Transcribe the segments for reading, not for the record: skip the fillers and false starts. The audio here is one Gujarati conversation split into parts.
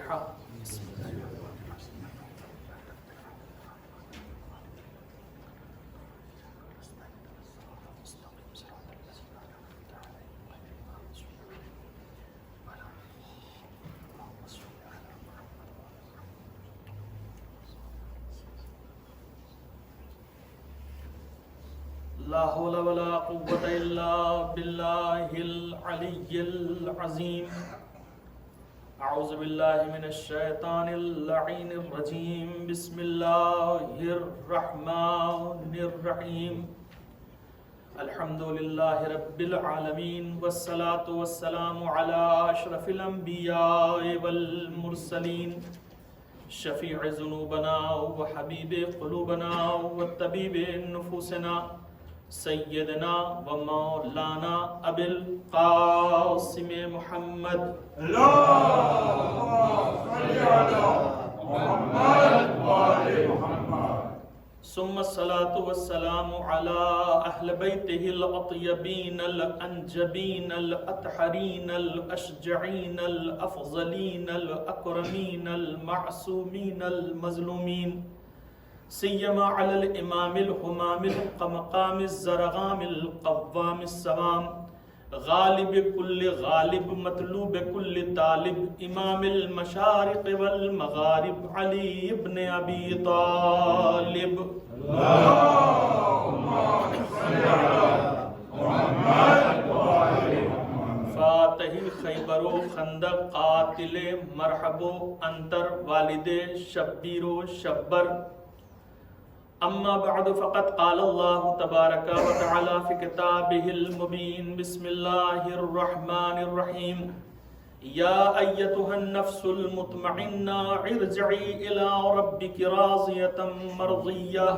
الفاتحہ. لا حول ولا قوة إلا بالله العلي العظيم. أعوذ بالله من الشيطان اللعين الرجيم. بسم الله الرحمن الرحيم. الحمد لله رب العالمين والصلاة والسلام على أشرف الأنبياء والمرسلين شفيع ذنوبنا وحبيب قلوبنا وطبيب نفوسنا سیدنا و مولانا ابی القاسم محمد اللهم صل على محمد وآل محمد. ثم الصلاة والسلام على أهل بيته الأطيبين الأنجبين الأطهرين الأشجعين الأفضلين الأكرمين المعصومين المظلومين سيما على الإمام الهمام المقام الزرغام القوام السوام غالب كل غالب مطلوب كل طالب إمام المشارق والمغارب علي بن أبي طالب. اللهم صل على محمد وآل محمد. فاتح خیبر و خندق قاتل مرحب و انتر والد شبیر و شبر. اما بعد فقد قال الله تبارك وتعالى في كتابه المبين. بسم الله الرحمن الرحيم. يا أيتها النفس المطمئنة ارجعي إلى ربك راضية مرضية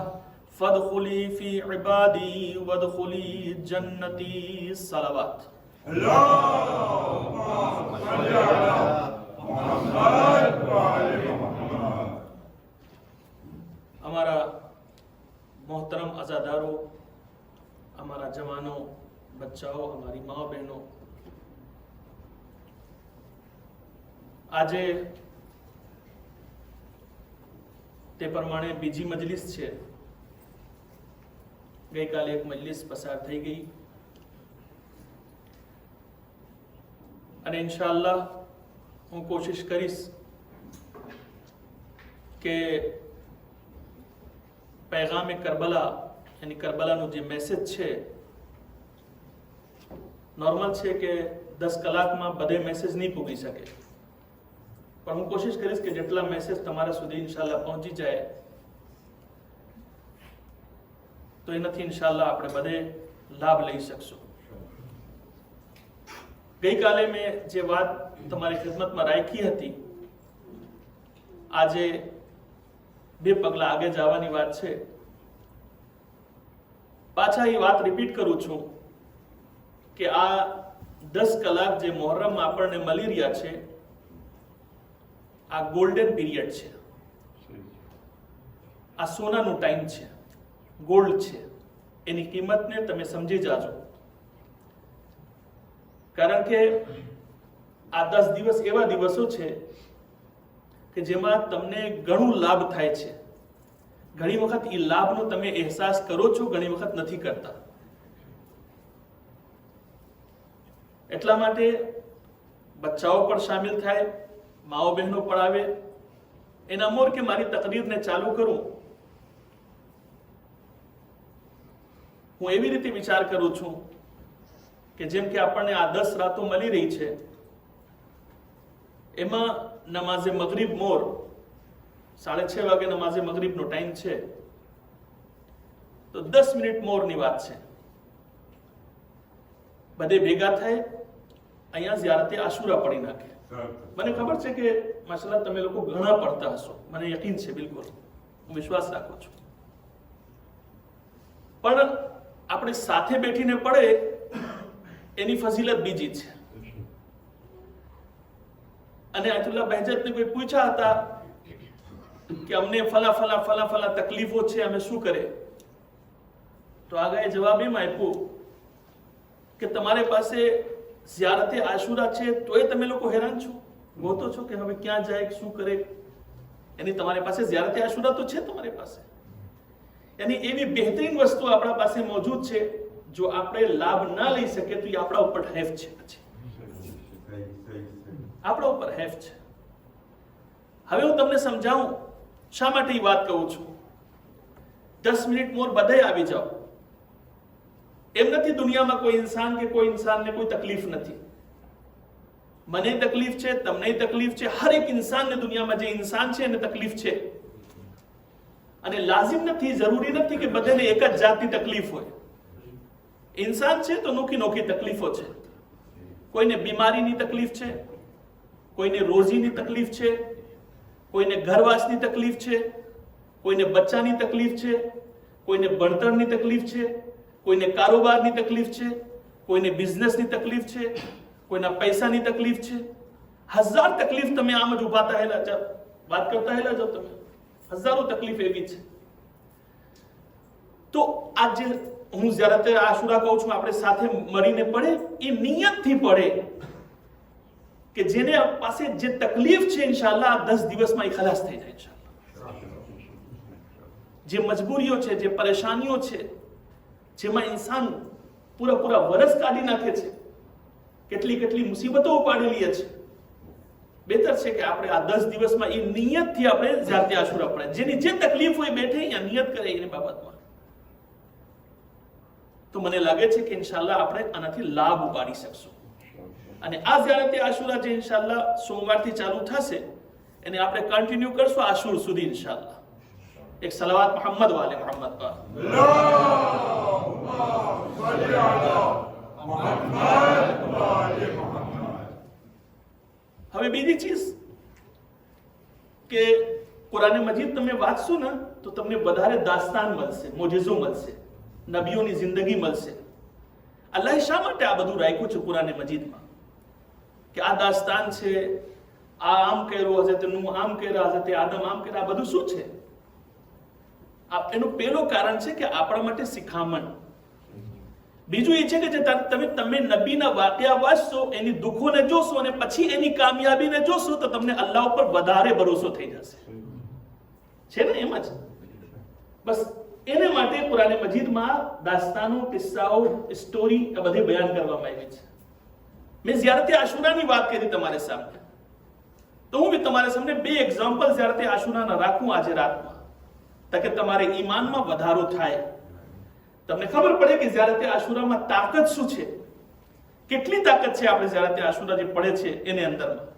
فادخلي في عبادي وادخلي جنتي. صلوات. اللهم صل على محمد وآل محمد. ہمارا محترم عزاداروں، ہمارا جوانوں، بچاؤ، ہماری ماں بہنوں، આજે તે પ્રમાણે બીજી મજલિસ છે. ગઈકાલે એક મજલિસ પસાર થઈ ગઈ અને ઇન્શાઅલ્લાહ હું કોશિશ કરીશ કે پیغام کربلا یعنی کربલાનું જે મેસેજ છે નોર્મલ છે કે 10 કલાકમાં બધે મેસેજ નહીં પૂગી શકે, પણ હું કોશિશ કરીશ કે જેટલા મેસેજ તમારા સુધી ઇન્શાઅલ્લાહ પહોંચી જાય તો એનાથી ઇન્શાઅલ્લાહ આપણે બધે લાભ લઈ શકશું. ગઈકાલે મેં જે વાત તમારી ખિદમતમાં રાખી હતી, આજે બે પગલા આગે જવાની વાત છે. પાછા એ વાત રિપીટ કરું છું કે આ 10 કલાક જે મુહર્રમમાં આપણને મળી રહ્યા છે આ ગોલ્ડન પીરિયડ છે, આ સોનાનું ટાઈમ છે, ગોલ્ડ છે. એની કિંમતને તમે સમજી જાજો, કારણ કે આ 10 દિવસ એવા દિવસો છે કે જેમાં તમને ઘણું લાભ થાય છે. ઘણી વખત એ લાભનો તમે અહેસાસ કરો છો, ઘણી વખત નથી કરતા. એટલા માટે બચ્ચાઓ પણ શામિલ થાય, માઓ બહેનો પણ આવે. એના મોર કે મારી તકરીરને ચાલુ કરું, હું એવી રીતે વિચાર કરું છું કે જેમ કે આપણને આ 10 રાતો મળી રહી છે, એમાં નમાઝે મગરીબ મોર 6:30 વાગે નમાઝે મગરીબનો ટાઈમ છે, તો 10 મિનિટ મોરની વાત છે. બધે ભેગા થાય, અહીંયા ઝિયારતે આશુરા પડી નાખે. મને ખબર છે કે માશાઅલ્લાહ તમે લોકો ઘણા પડતા હશો, મને યકીન છે, બિલકુલ હું વિશ્વાસ રાખું છું. પણ આપણે સાથે બેઠીને પડે એની ફઝીલત બીજી છે. અને આયતુલ્લાહ બહેજતને કોઈ પૂછ્યા હતા કે અમને ફલા તકલીફો છે, અમે શું કરે? તો આગાએ જવાબ એમ આપ્યો કે તમારી પાસે ઝિયારતે આશુરા છે તોય તમે લોકો હેરાન છો. ગોતો છો કે હવે ક્યાં જાય, શું કરે. એની તમારી પાસે ઝિયારત આશુરા તો છે તમારી પાસે. એની એવી બહેતરીન વસ્તુ આપણા પાસે મોજૂદ છે, જો આપણે લાભ ના લઈ શકીએ તો એ આપણા ઉપર હેફ છે. પછી આપણા ઉપર હેફ છે. હવે હું તમને સમજાવું શા માટે એ વાત કહું છું. 10 મિનિટ મોર બધાય આવી જાઓ. એમ નથી દુનિયામાં કોઈ ઇન્સાન કે કોઈ ઇન્સાનને કોઈ તકલીફ નથી. મને તકલીફ છે, તમને તકલીફ છે, હર એક ઇન્સાનને દુનિયામાં જે ઇન્સાન છે એને તકલીફ છે. અને લાઝિમ નથી, જરૂરી નથી કે બધાને એક જ જાતની તકલીફ હોય. ઇન્સાન છે તો નોખી નોખી તકલીફો છે. કોઈને બીમારીની તકલીફ છે, કોઈને રોજીની તકલીફ છે, કોઈને ઘરવાસની તકલીફ છે, કોઈને બચ્ચાની તકલીફ છે, કોઈને ભણતરની તકલીફ છે, કોઈને કારોબારની તકલીફ છે, કોઈને બિઝનેસની તકલીફ છે, કોઈના પૈસાની તકલીફ છે. 1000 તકલીફ તમે આમ જ ઉભા થયેલા જાઓ, વાત કરતા હેલા જાઓ તમે. હજારો તકલીફ એવી છે. તો આ જે હું ઝિયારત આશુરા કહું છું, આપણે સાથે મળીને પડે, એ નિયતથી પડે કે જેને પાસે જે તકલીફ છે ઇન્શાઅલ્લાહ આ 10 દિવસમાં એ ખલાસ થઈ જાય ઇન્શાઅલ્લાહ. જે મજબૂરીઓ છે, જે પરેશાનીઓ છે, જેમાં ઇન્સાન પૂરા વરસ કાઢી નાખે છે, કેટલી મુસીબતો ઉપાડેલી છે, બહેતર છે કે આપણે આ 10 દિવસમાં એ નિયતથી આપણે ઝિયારત આશુરા પડે. જેની જે તકલીફ હોય બેઠે અહીંયા નિયત કરે એની બાબતમાં, તો મને લાગે છે કે ઇન્શાઅલ્લાહ આપણે આનાથી લાભ ઉપાડી શકશું. અને આ ઝિયારત આશુરા જે ઇન્શાઅલ્લાહ સોમવારથી ચાલુ થશે એને આપણે કન્ટિન્યુ કરશું આશુર સુધી ઇન્શાઅલ્લાહ. એક સલાવત મોહમ્મદ વાલે મોહમ્મદ પર. હવે બીજી ચીજ કે કુરાન મજીદ તમે વાંચશો ને તો તમને વધારે દાસ્તાન મળશે, મોજેઝો મળશે, નબીઓની જિંદગી મળશે. અલ્લાહે શા માટે આ બધું રાખ્યું છે કુરાન મજીદમાં કે આ દાસ્તાન છે, આ આમ કર્યું, હઝરત નૂહ આમ કર્યા, હઝરત આદમ આમ કર્યા, આ બધું શું છે? એનું પહેલું કારણ છે કે આપણા માટે શિખામણ. બીજું એ છે કે જે તમે નબીના વાક્યા વાંચશો, એની દુઃખોને જોશો અને પછી એની કામયાબીને જોશો તો તમને અલ્લાહ ઉપર વધારે ભરોસો થઈ જશે. છે ને એમ જ. બસ એને માટે કુરાન મજીદમાં દાસ્તાનો, કિસ્સાઓ, સ્ટોરી આ બધી બયાન કરવામાં આવી છે. મેં ઝિયારત આશુરાની વાત કરી તમારે સામે, તો હું બી તમારે સામે 2 એક્ઝામ્પલ ઝિયારત આશુરાના રાખું આજે રાતમાં, તાકે તમારે ઈમાનમાં વધારો થાય, તમને ખબર પડે કે ઝિયારત આશુરામાં તાકાત શું છે, કેટલી તાકાત છે આપણે ઝિયારત આશુરા જે પડે છે એને અંદરમાં.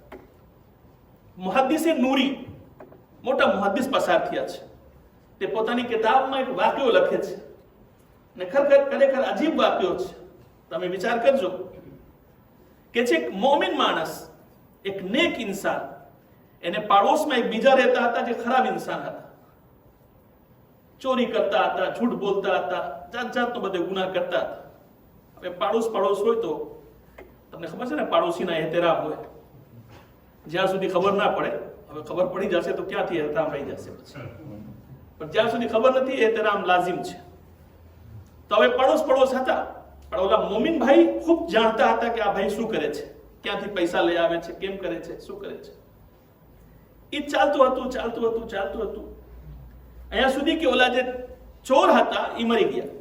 મુહદ્દિસે નૂરી, મોટા મુહદ્દિસ પસાર થયા છે, તે પોતાની કિતાબમાં એક વાક્યો લખે છે ને ખરેખર અજીબ વાક્યો છે. તમે વિચાર કરજો કે છે એક મોમિન માણસ, એક નેક ઇન્સાન, એને પાડોશમાં એક બીજા રહેતા હતા જે ખરાબ ઇન્સાન હતા, ચોરી કરતા હતા, झूठ બોલતા હતા, જાતનો બધે ગુનાહ કરતા હતા. હવે પાડોશ હોય તો તમને ખબર છે ને પાડોશીના એહતરામ હોય. જ્યાં સુધી ખબર ના પડે, હવે ખબર પડી જશે તો ક્યાંથી એહતરામ રહી જશે પછી, પણ જ્યાં સુધી ખબર નથી એહતરામ લાઝિમ છે. તો હવે પડોશ હતા, પણ ઓલા મોમિન ભાઈ ખૂબ જાણતા હતા કે આ ભાઈ શું કરે છે, ક્યાંથી પૈસા લઈ આવે છે, કેમ કરે છે, શું કરે છે. એ ચાલતું હતું અહીંયા સુધી કે ઓલા જે ચોર હતા એ મરી ગયા,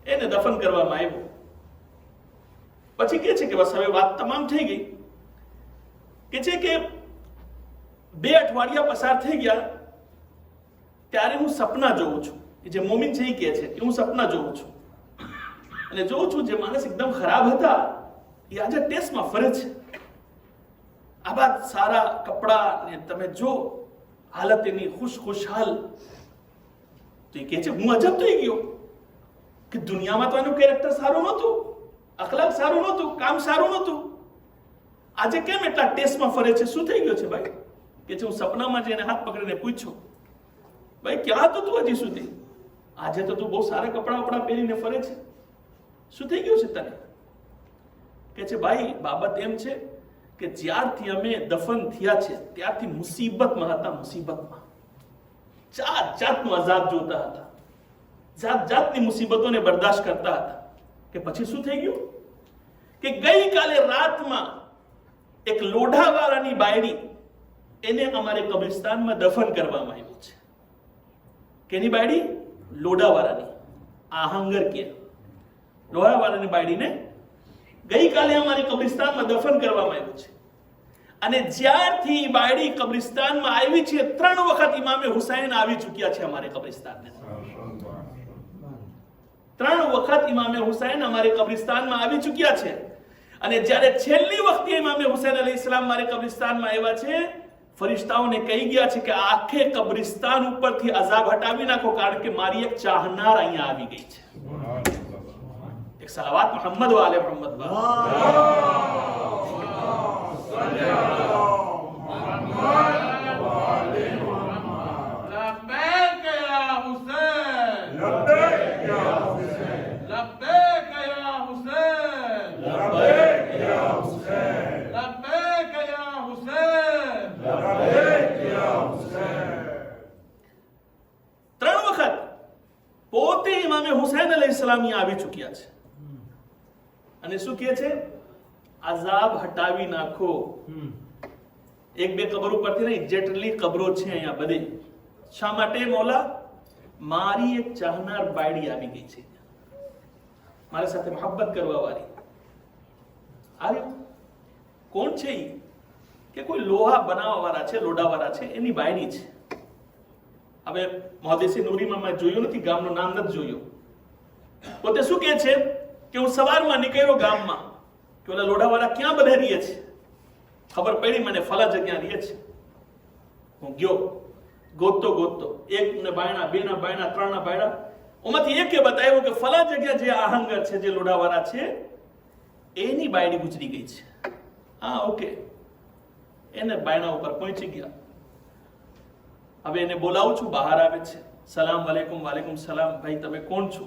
એને દફન કરવામાં આવ્યો. પછી કે છે કે બસ હવે વાત તમામ થઈ ગઈ. કે છે કે 2 અઠવાડિયા પસાર થઈ ગયા ત્યારે હું સપના જોઉં છું. એ જે મોમિન છે એ કહે છે કે હું સપના જોઉં છું અને જોઉં છું જે માણસ એકદમ ખરાબ હતા એ આજે ટેસ્ટમાં ફરે છે. આ બાદ સારા કપડા ને તમે જો હાલત એની ખુશહાલ. તો એ કહે છે હું અજબ થઈ ગયો કે દુનિયામાં તો એનું કેરેક્ટર સારું નહોતું, અખલાક સારું નહોતું, કામ સારું નહોતું, આજે કેમ એટલા ટેસ્ટમાં ફરે છે, શું થઈ ગયું છે ભાઈ? કે છે હું સપનામાં જઈને હાથ પકડીને પૂછ્યો, ભાઈ ક્યાં હતો તું હજી સુધી? આજે તો તું બહુ સારા કપડા પહેરીને ફરે છે, શું થઈ ગયું છે તને? કે છે ભાઈ બાબત એમ છે કે જ્યારથી અમે દફન થયા છે ત્યારથી મુસીબતમાં હતા, મુસીબતમાં જાતનું અઝાબ જોતા હતા, જાતની મુસીબતોને બરદાશ્ત કરતા હતા. કે પછી શું થઈ ગયું કે ગઈકાલે રાતમાં એક લોઢાવાળાની બાયડી, એને અમારે કબ્રિસ્તાનમાં દફન કરવામાં આવ્યું છે. કેની બાયડી? લોઢાવાળાની. આહંગર કે લોહાવાળાની બાયડીને ગઈકાલે અમારી કબ્રિસ્તાનમાં દફન કરવામાં આવ્યું છે. અને જ્યારથી બાયડી કબ્રિસ્તાનમાં આવી છે 3 વખત ઇમામે હુસૈન આવી ચૂક્યા છે અમારે કબ્રિસ્તાનને. 3 વખત ઇમામે હુસૈન અમારે કબ્રિસ્તાનમાં આવી ચૂક્યા છે. અને જ્યારે છેલ્લી વખતે ઇમામે હુસૈન અલૈહિસ્સલામ મારે કબ્રિસ્તાનમાં આવ્યા છે, ફરિશ્તાઓને કહી ગયા છે કે આખે કબ્રિસ્તાન ઉપરથી અઝાબ હટાવી નાખો, કારણ કે મારી એક ચાહનાર અહીંયા આવી ગઈ છે. એક સલાવત મોહમ્મદ વાલે મોહમ્મદ ઇમામે હુસૈન અલૈહિસ્સલામ અહીં આવી ચૂક્યા છે. અને શું કહે છે? અઝાબ હટાવી નાખો. એક બે કબર ઉપરથી નહીં, જેટલી કબરો છે અહીંયા બધી. શા માટે મોલા? મારી એક ચાહનાર બાયડી આવી ગઈ છે, મારી સાથે મોહબ્બત કરવા વાળી. અરે કોણ છે ઈ? કે કોઈ લોહા બનાવવા વાળા છે, લોડા વાળા છે, એની બાયડી છે. હવે મોહદ્દિસ નૂરીમાં મેં જોયું નથી, ગામનું નામ નથી જોયું. પોતે શું કહે છે કે હું સવારમાં નીકળ્યો ગામમાં કે ઓલા લોઢાવાળા ક્યાં બધે રહે છે. ખબર પડી મને ફલા જગ્યા રહે છે. હું ગયો ગોતતો ગોતતો, એક ને બાયણા, બે ના બાયણા, 3 ના બાયણા, ઓમાંથી એકે બતાવ્યું કે ફલા જગ્યા જે આહંગર છે, જે લોઢાવાળા છે, એની બાયડી ગુજરી ગઈ છે. હા, ઓકે. એને બાયણા ઉપર પહોંચી ગયા. હવે એને બોલાવું છું, બહાર આવે છે. સલામ વાલેકુમ. વાલેકુમ સલામ. ભાઈ તમે કોણ છો?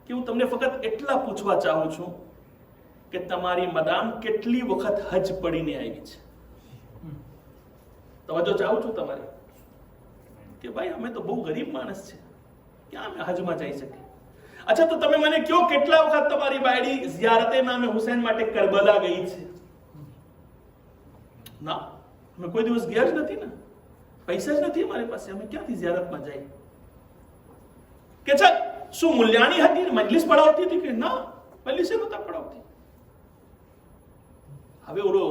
કે હું તમને ફક્ત એટલા પૂછવા ચાહું છું કે તમારી મદામ કેટલી વખત હજ પડીને આવી છે? તવજ્જો ચાહું છું તમારી. કે ભાઈ અમે તો બહુ ગરીબ માણસ છે, ક્યાં અમે હજમાં જઈ શકીએ? અચ્છા, તો તમે મને કહો કેટલા વખત તમારી બાયડી ઝિયારતે ઇમામે હુસૈન માટે કરબલા ગઈ છે? ના, અમે કોઈ દિવસ ગયા જ નથી ને, પૈસા જ નથી અમારી પાસે, અમે ક્યાંથી ઝિયારતમાં જઈએ? કે ચાલ શું મુલ્યાણી હતી, મજલિસ પડાવતી હતી? કે ના, મજલિસે નહોતા પડાવતી. હવે ઓલો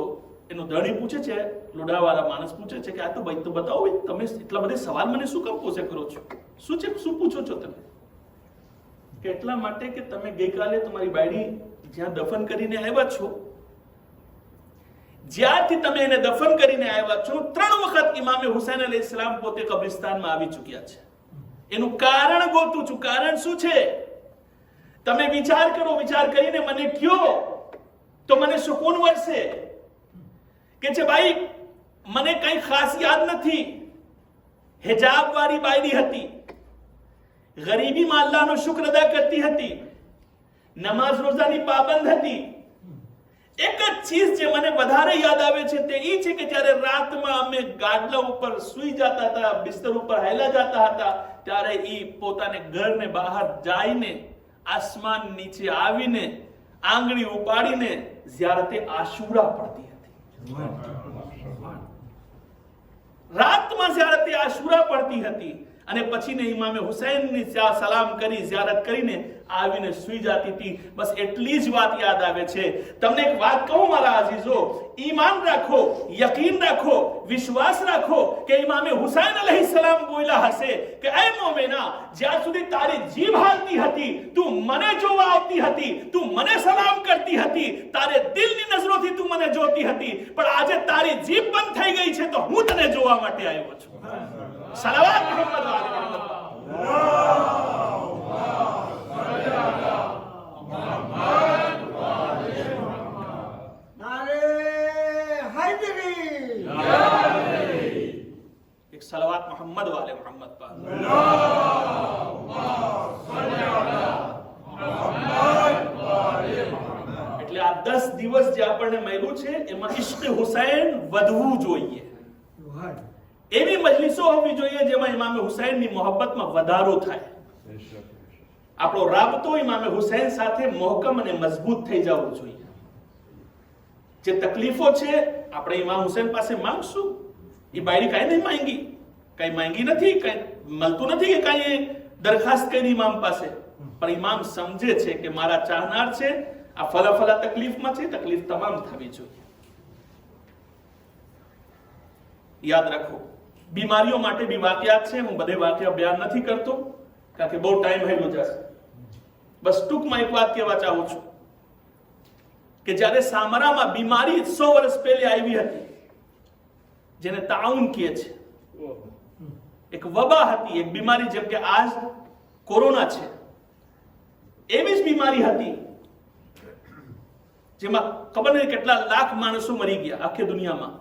એનો ધણી પૂછે છે, લોઢાવાળા માણસ પૂછે છે કે આ તો ભાઈ તો બતાવો, તમે એટલા બધા સવાલ મને શું કામ પૂછે કરો છો? શું છે, શું પૂછો છો તમે? કે એટલા માટે કે તમે ગઈકાલે તમારી બાયડી જ્યાં દફન કરીને આવ્યા છો, જ્યારથી તમે એને દફન કરીને આવ્યા છો, 3 વખત ઇમામે હુસૈન અલૈહિસ્સલામ પોતે કબ્રિસ્તાનમાં આવી ચૂક્યા છે. એનું કારણ ગોતું છું. કારણ શું છે? તમે વિચાર કરો, વિચાર કરીને મને કયો તો મને સુકૂન મળશે. કે છે ભાઈ મને કઈ ખાસ યાદ નથી. હિજાબ વાળી બાયડી હતી, ગરીબીમાં અલ્લાહનો શુક્ર અદા કરતી હતી, નમાઝ રોજાની પાબંદ હતી. એક જ ચીજ જે મને વધારે યાદ આવે છે તે એ છે કે જ્યારે રાતમાં અમે ગાડલા ઉપર સૂઈ જતા હતા, બિસ્તર ઉપર હાયલા જતા હતા, ત્યારે એ પોતાને ઘરને બહાર જઈને આસમાન નીચે આવીને આંગળી ઉપાડીને ઝિયારતે આશુરા પડતી હતી. રાતમાં ઝિયારતે આશુરા પડતી હતી અને પછીને ઇમામે હુસૈનની સલામ કરી, ઝિયારત કરીને આવીને સૂઈ જતી હતી. બસ એટલી જ વાત યાદ આવે છે. તમને એક વાત કહું મારા અઝીઝો, ઈમાન રાખો, યકીન રાખો, વિશ્વાસ રાખો કે ઇમામે હુસૈન અલૈહિસ્સલામ બોલ્યા હશે કે એ મોમેના, જ્યાં સુધી તારી જીભ હાલતી હતી, તું મને જોવા આવતી હતી, તું મને સલામ કરતી હતી, તારે દિલની નજરોથી તું મને જોતી હતી, પણ આજે તારી જીભ બંધ થઈ ગઈ છે તો હું તને જોવા માટે આવ્યો છું. સલાવત મોહમ્મદ વાલે મોહમ્મદ. એક સલાવત મોહમ્મદ વાલે મોહમ્મદ પર. એટલે આ 10 દિવસ જે આપણને મળ્યું છે એમાં ઇશ્ક હુસૈન વધવું જોઈએ. એવી મજલિસો હોવી જોઈએ જેમાં ઇમામે હુસૈનની મોહબ્બતમાં વધારો થાય. આપણો રાબતો ઇમામે હુસૈન સાથે મોહકમ અને મજબૂત થઈ જવો જોઈએ. જે તકલીફો છે આપણે ઇમામ હુસૈન પાસે માંગશું. એ બાયડી કાંઈ નહીં માંગી, કાંઈ માંગી નથી, કાંઈ મળતું નથી કે કાંઈ દરખાસ્ત કરી ઇમામ પાસે, પણ ઇમામ સમજે છે કે મારા ચાહનાર છે, આ ફલાફલા તકલીફમાં છે, તકલીફ તમામ થવી જોઈએ. યાદ રાખો, બીમારીઓ માટે બી વાકયાત છે. હું બધે વાકયા બયાન નથી કરતો કારણ કે બહુ ટાઈમ હેલો જશે. બસ ટૂંકમાં એક વાત કહેવા ચાહું છું કે જ્યારે સામરામાં બીમારી 100 વર્ષ પહેલે આવી હતી, જેને તાઉન કહે છે, એક વબા હતી, એક બીમારી, જેમ કે આજ કોરોના છે, એવી જ બીમારી હતી જેમાં ખબર નહીં કેટલા લાખ માણસો મરી ગયા આખી દુનિયામાં.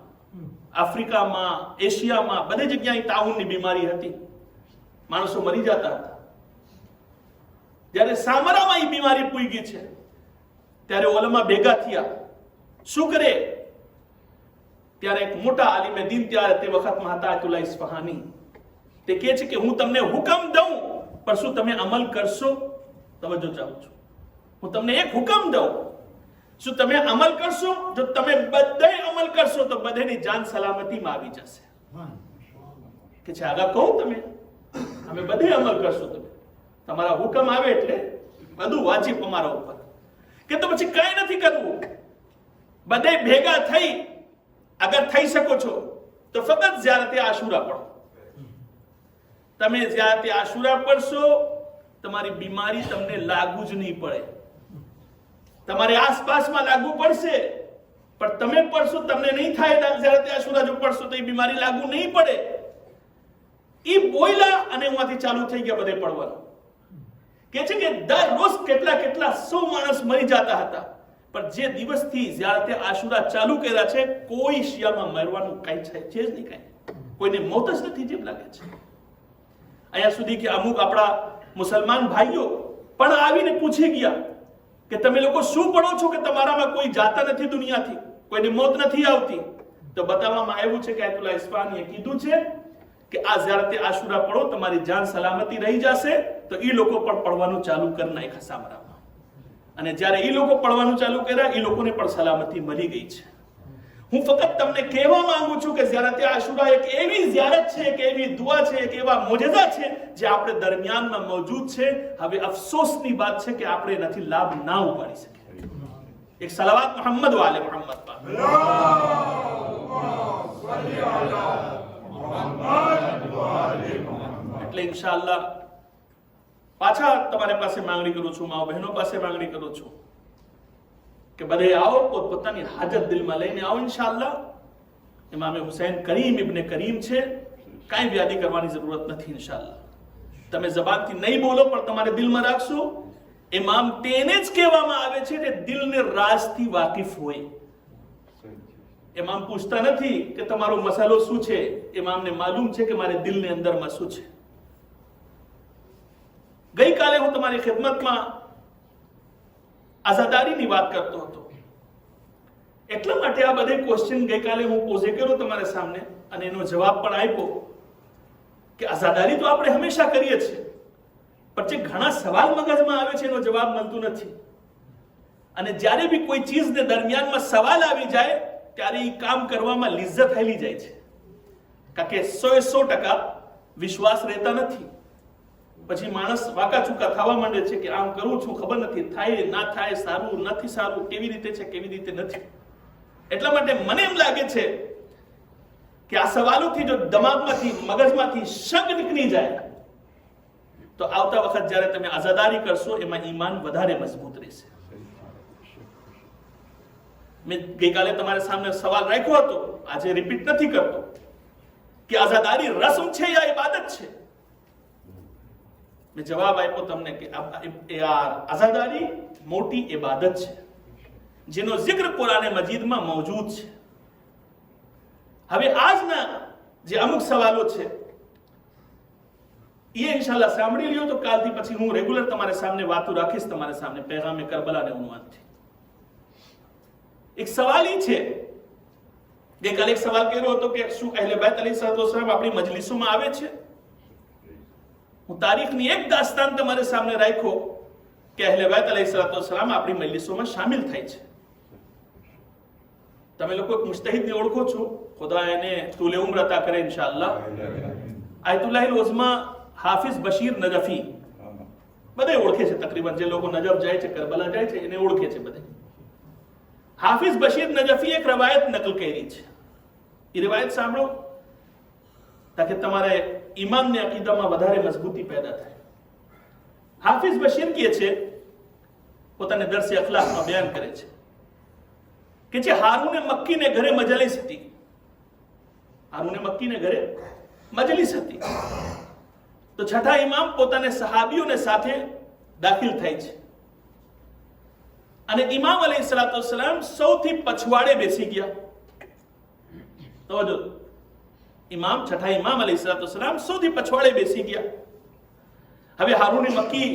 આફ્રિકામાં, એશિયામાં, બધી જગ્યાએ તાઉનની બીમારી હતી, માણસો મરી જતા હતા. જ્યારે સામરામાં એ બીમારી પૂગી છે ત્યારે ઉલમા ભેગા થયા. શું કરે? ત્યારે એક મોટા આલિમે દીન, ત્યારે તે વખતમાં હતા આયતુલ્લાહ ઇસ્ફહાની, તે કહે છે કે હું તમને હુકમ દઉં પણ શું તમે અમલ કરશો? તવજ્જો ચાહું છું. હું તમને એક હુકમ દઉં, શું તમે અમલ કરશો? જો તમે બધાય અમલ કરશો તો બધાની જાન સલામતીમાં આવી જશે. કે છે આગા કહું તમે, અમે બધે અમલ કરશો. તમે તમારા હુકમ આવે એટલે બધું વાજિબ અમારા ઉપર. કે તો પછી કઈ નથી કરવું, બધે ભેગા થઈ અગર થઈ શકો છો તો ફક્ત ઝિયારતે આશુરા પઢો. તમે ઝિયારતે આશુરા પડશો, તમારી બીમારી તમને લાગુ જ નહીં પડે. તમારી આસપાસમાં લાગુ પડશે પણ તમે પડશો તમને નહીં થાય. ઝિયારતે આશુરા જો પડશો તો એ બીમારી લાગુ નહીં પડે. એ બોયલા અને ઉમાંથી ચાલુ થઈ ગયા બધે પડવાનું. કે છે કે દરરોજ કેટલા કેટલા 100 માણસ મરી જતા હતા, પણ જે દિવસથી ઝિયારતે આશુરા ચાલુ કર્યા છે, કોઈ શિયામાં મરવાનું કઈ છે જ નહીં. કઈ કોઈને મોત જ નથી જેમ લાગે છે. અહીંયા સુધી કે અમુક આપણા મુસલમાન ભાઈઓ પણ આવીને પૂછી ગયા કે તમે લોકો શું પડો છો કે તમારામાં કોઈ જાતા નથી દુનિયાથી, કોઈને મોત નથી આવતી? તો બતાવવામાં આવ્યું છે કે આયતુલ્લાહ ઇસ્ફહાનીએ કીધું છે કે આ ઝિયારતે આશુરા પડો, તમારી જાન સલામતી રહી જશે. તો એ લોકો પણ પડવાનું ચાલુ કરી નાખ્યા સામરામાં, અને જ્યારે એ લોકો પડવાનું ચાલુ કર્યા, એ લોકોને પણ સલામતી મળી ગઈ છે. હું ફક્ત તમને કહેવા માંગુ છું કે ઝિયારતે આશુરા એક એવી ઝિયારત છે, એક એવી દુઆ છે, એક એવા મોજેઝા છે જે આપણે દરમિયાનમાં મોજૂદ છે. હવે અફસોસની વાત છે કે આપણે એનાથી લાભ ના ઉપાડી શકીએ. એક સલાવત મોહમ્મદ વાલે મોહમ્મદ પર. એટલે ઇન્શાઅલ્લાહ પાછા તમારી પાસે માંગણી કરું છું, માઓ બહેનો પાસે માંગણી કરું છું કે બધે આવો, પોતપોતાની હાજત દિલમાં લઈને આવો. ઇન્શાઅલ્લાહ ઇમામે હુસૈન કરીમ ઇબ્ને કરીમ છે, કાંઈ વ્યાદી કરવાની જરૂરત નથી. ઇન્શાઅલ્લાહ તમે જબાનથી નહીં બોલો પણ તમારે દિલમાં રાખશો. ઇમામ તેને જ કહેવામાં આવે છે કે દિલને રાજથી વાકિફ હોય. ઇમામ પૂછતા નથી કે તમારો મસાલો શું છે, ઇમામને માલુમ છે કે મારે દિલની અંદરમાં શું છે. ગઈકાલે હું તમારી ખિદમતમાં આઝાદારીની વાત કરતો હતો. એટલા માટે આ બધે ક્વેશ્ચન ગઈકાલે હું પોઝે કર્યો તમારા સામે અને એનો જવાબ પણ આપ્યો કે આઝાદારી તો આપણે હંમેશા કરીએ છીએ, પણ જે ઘણા સવાલ મગજમાં આવે છે એનો જવાબ મળતું નથી. અને જ્યારે બી કોઈ ચીજને દરમિયાનમાં સવાલ આવી જાય ત્યારે એ કામ કરવામાં લિજ્જત હેલી જાય છે, કારણ કે 100% વિશ્વાસ રહેતા નથી. પછી માણસ વાકા ચૂકા થવા માંડે છે કે આમ કરું છું, ખબર નથી થાય ના થાય, સારું નથી સારું, કેવી રીતે છે કેવી રીતે નથી. એટલા માટે મને એમ લાગે છે કે આ સવાલોથી જો દિમાગમાંથી, મગજમાંથી શક નીકળી જાય તો આવતા વખત જ્યારે તમે આઝાદારી કરશો એમાં ઈમાન વધારે મજબૂત રહેશે. મેં ગઈકાલે તમારા સામે સવાલ રાખ્યો હતો, આજે રિપીટ નથી કરતો કે આઝાદારી રસ્મ છે યા ઇબાદત છે. મેં જવાબ આપ્યો તમને કે આઝાદારી મોટી ઇબાદત છે જેનો જિક્ર કુરાન મજીદમાં મૌજૂદ છે. હવે આજના જે અમુક સવાલો છે એ ઇન્શાઅલ્લાહ સાંભળી લ્યો તો કાલથી પછી હું રેગ્યુલર તમારા સામે વાતો રાખીશ, તમારા સામે પૈગામે કરબલાને ઉન્વાનથી. એક સવાલ એ છે, ગઈકાલે એક સવાલ કર્યો હતો કે શું અહેલે બાયત અલૈહિસ્સલામ આપણી મજલિસોમાં આવે છે? હું તારીખની એક દાસ્તાન તમારે સામે રાખ્યો કે અહેલે બાયત અલૈહિસ્સલામ આપણી મજલિસોમાં શામિલ થાય છે. તમે લોકો એક મુસ્તહિદને ઓળખો છો, ખુદા એને તૂલે ઉમ્ર અતા કરે ઇન્શાઅલ્લાહ. આયતુલ્લાહ ઉઝ્મા હાફિઝ બશીર નજફી બધે ઓળખે છે તકરીબન. જે લોકો નજફ જાય છે, કરબલા જાય છે, એને ઓળખે છે બધે. હાફિઝ બશીર નજફી એક રવાયત નકલ કરી છે. એ રવાયત સાંભળો તાકે તમારે ઈમાનને અકીદામાં વધારે મજબૂતી પેદા થાય. હાફિઝ બશીર કહે છે, પોતાને દરસે અખલાકમાં બયાન કરે છે કે જે હારૂને મક્કીને ઘરે મજલિસ હતી, હારૂને મક્કીને ઘરે મજલિસ હતી, તો છઠ્ઠા ઇમામ પોતાને સહાબીઓને સાથે દાખિલ થાય છે અને ઇમામ અલૈહિસ્સલાતુ વસ્સલામ સૌથી પછવાડે બેસી ગયા. તો જો ઇમામ છઠ્ઠા ઇમામ અલૈહિસ્સલાતુ વસ્સલામ સૌથી પછવાડે બેસી ગયા. હવે હારૂન મક્કી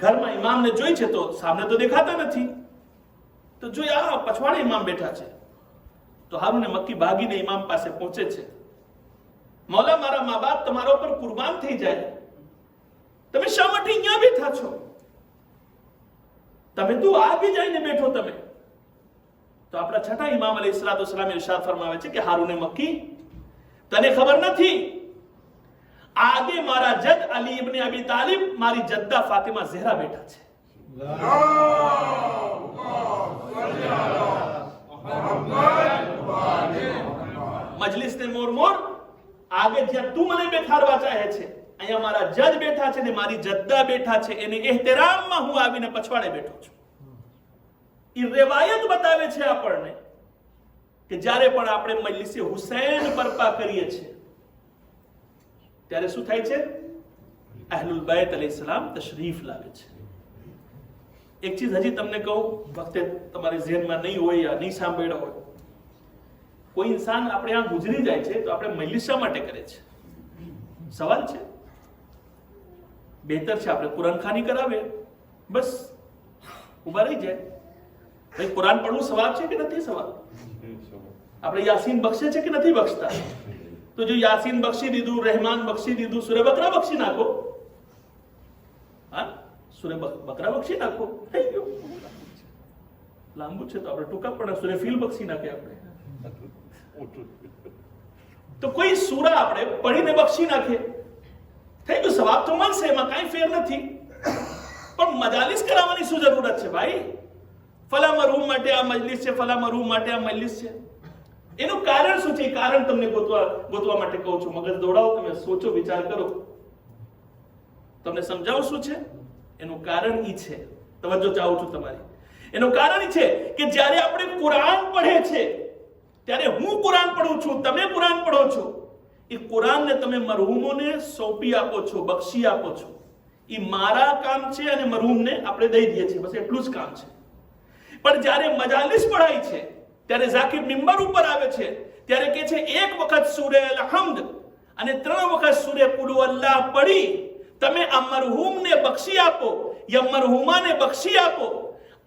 ઘરમાં ઇમામને જોઈ છે તો સામે તો દેખાતા નથી, તો જોઈ આ પછવાડે ઇમામ બેઠા છે. તો હારૂન મક્કી ભાગીને ઇમામ પાસે પહોંચે છે. મૌલા, મારા મા બાપ તમારા ઉપર કુરબાન થઈ જાય, તમે શા માટે અહીંયા બેઠા છો? તમે તો આગે જઈને બેઠો તમે. તો આપણા છઠ્ઠા ઇમામ અલૈહિસ્સલાતુ વસ્સલામ ઇરશાદ ફરમાવે છે કે હારૂન મક્કી, તને ખબર નથી, આગે મારા જદ અલી ઇબ્ન અબી તાલિબ, મારી જદ્દા ફાતિમા ઝહરા બેઠા છે. મજલિસ ને મોર આગે જ્યાં તું મને બેઠાડવા ચાહે છે, અહીંયા મારા જજ બેઠા છે ને મારી જદ્દા બેઠા છે, એને એહતરામમાં હું આવીને પછવાડે બેઠો છું. એ riwayat બતાવે છે આપણને કે જ્યારે પણ આપણે મજલિસે હુસૈન બરપા કરીએ છીએ ત્યારે શું થાય છે? અહલુલ બૈત અલૈહિસ્સલામ તશરીફ લાવે છે. એક ચીજ હજી તમને કહું, વખતે તમારી ઝહેનમાં નહીં હોય યા નહીં સાંભળ્યો હોય, કોઈ ઇન્સાન આપણે આ ગુજરી જાય છે તો આપણે મજલિસ શા માટે કરે છે? સવાલ છે. બહેતર છે આપણે કુરાન ખાની કરાવે, બસ ઉભા રહી જાય. ભાઈ કુરાન પડવું સવાબ છે કે નથી સવાબ? આપણે યાસીન બક્ષે છે કે નથી બક્ષતા? તો જો યાસીન બક્ષી દીધું, રહેમાન બક્ષી દીધું, સૂરે બકરા બક્ષી નાખો. હા, સૂરે બકરા બક્ષી નાખો, થઈ ગયું. લાંબુ છે તો આપણે ટૂંકા પણ સૂરે ફીલ બક્ષી નાખે આપણે. તો કોઈ સૂરા આપણે પડીને બક્ષી નાખે, થઈ ગયું, સવાબ તો મળશે, એમાં કાંઈ ફેર નથી. પણ મજાલિસ કરાવવાની શું જરૂરત છે ભાઈ? ફલા મરહૂમ માટે આ મજલિસ છે, ફલા મરહૂમ માટે આ મજલિસ છે. એનું કારણ શું છે? કારણ તમને ગોતવા માટે કહું છું. મગજ દોડાવો, તમે સોચો, વિચાર કરો, તમને સમજાવું શું છે એનું કારણ. ઈ છે, તવજ્જો ચાહું છું તમારી. એનું કારણ ઈ છે કે જ્યારે આપણે કુરાન પઢે છે ત્યારે હું કુરાન પઢું છું, તમે કુરાન પઢો છો, એ કુરાનને તમે મરહૂમોને સોંપી આપો છો, બક્ષી આપો છો. એ મારા કામ છે અને મરહૂમને આપણે દઈ દઈએ છીએ, બસ એટલું જ કામ છે. પણ જ્યારે મજાલિસ પઢાય છે ત્યારે ઝાકિર મિંબર ઉપર આવે છે ત્યારે કહે છે એક વખત સૂરે અલ-હમ્દ અને 3 વખત સૂરે કુલ હુવલ્લાહ પઢી તમે આ મરહૂમને બક્ષી આપો યા મરહૂમાને બક્ષી આપો.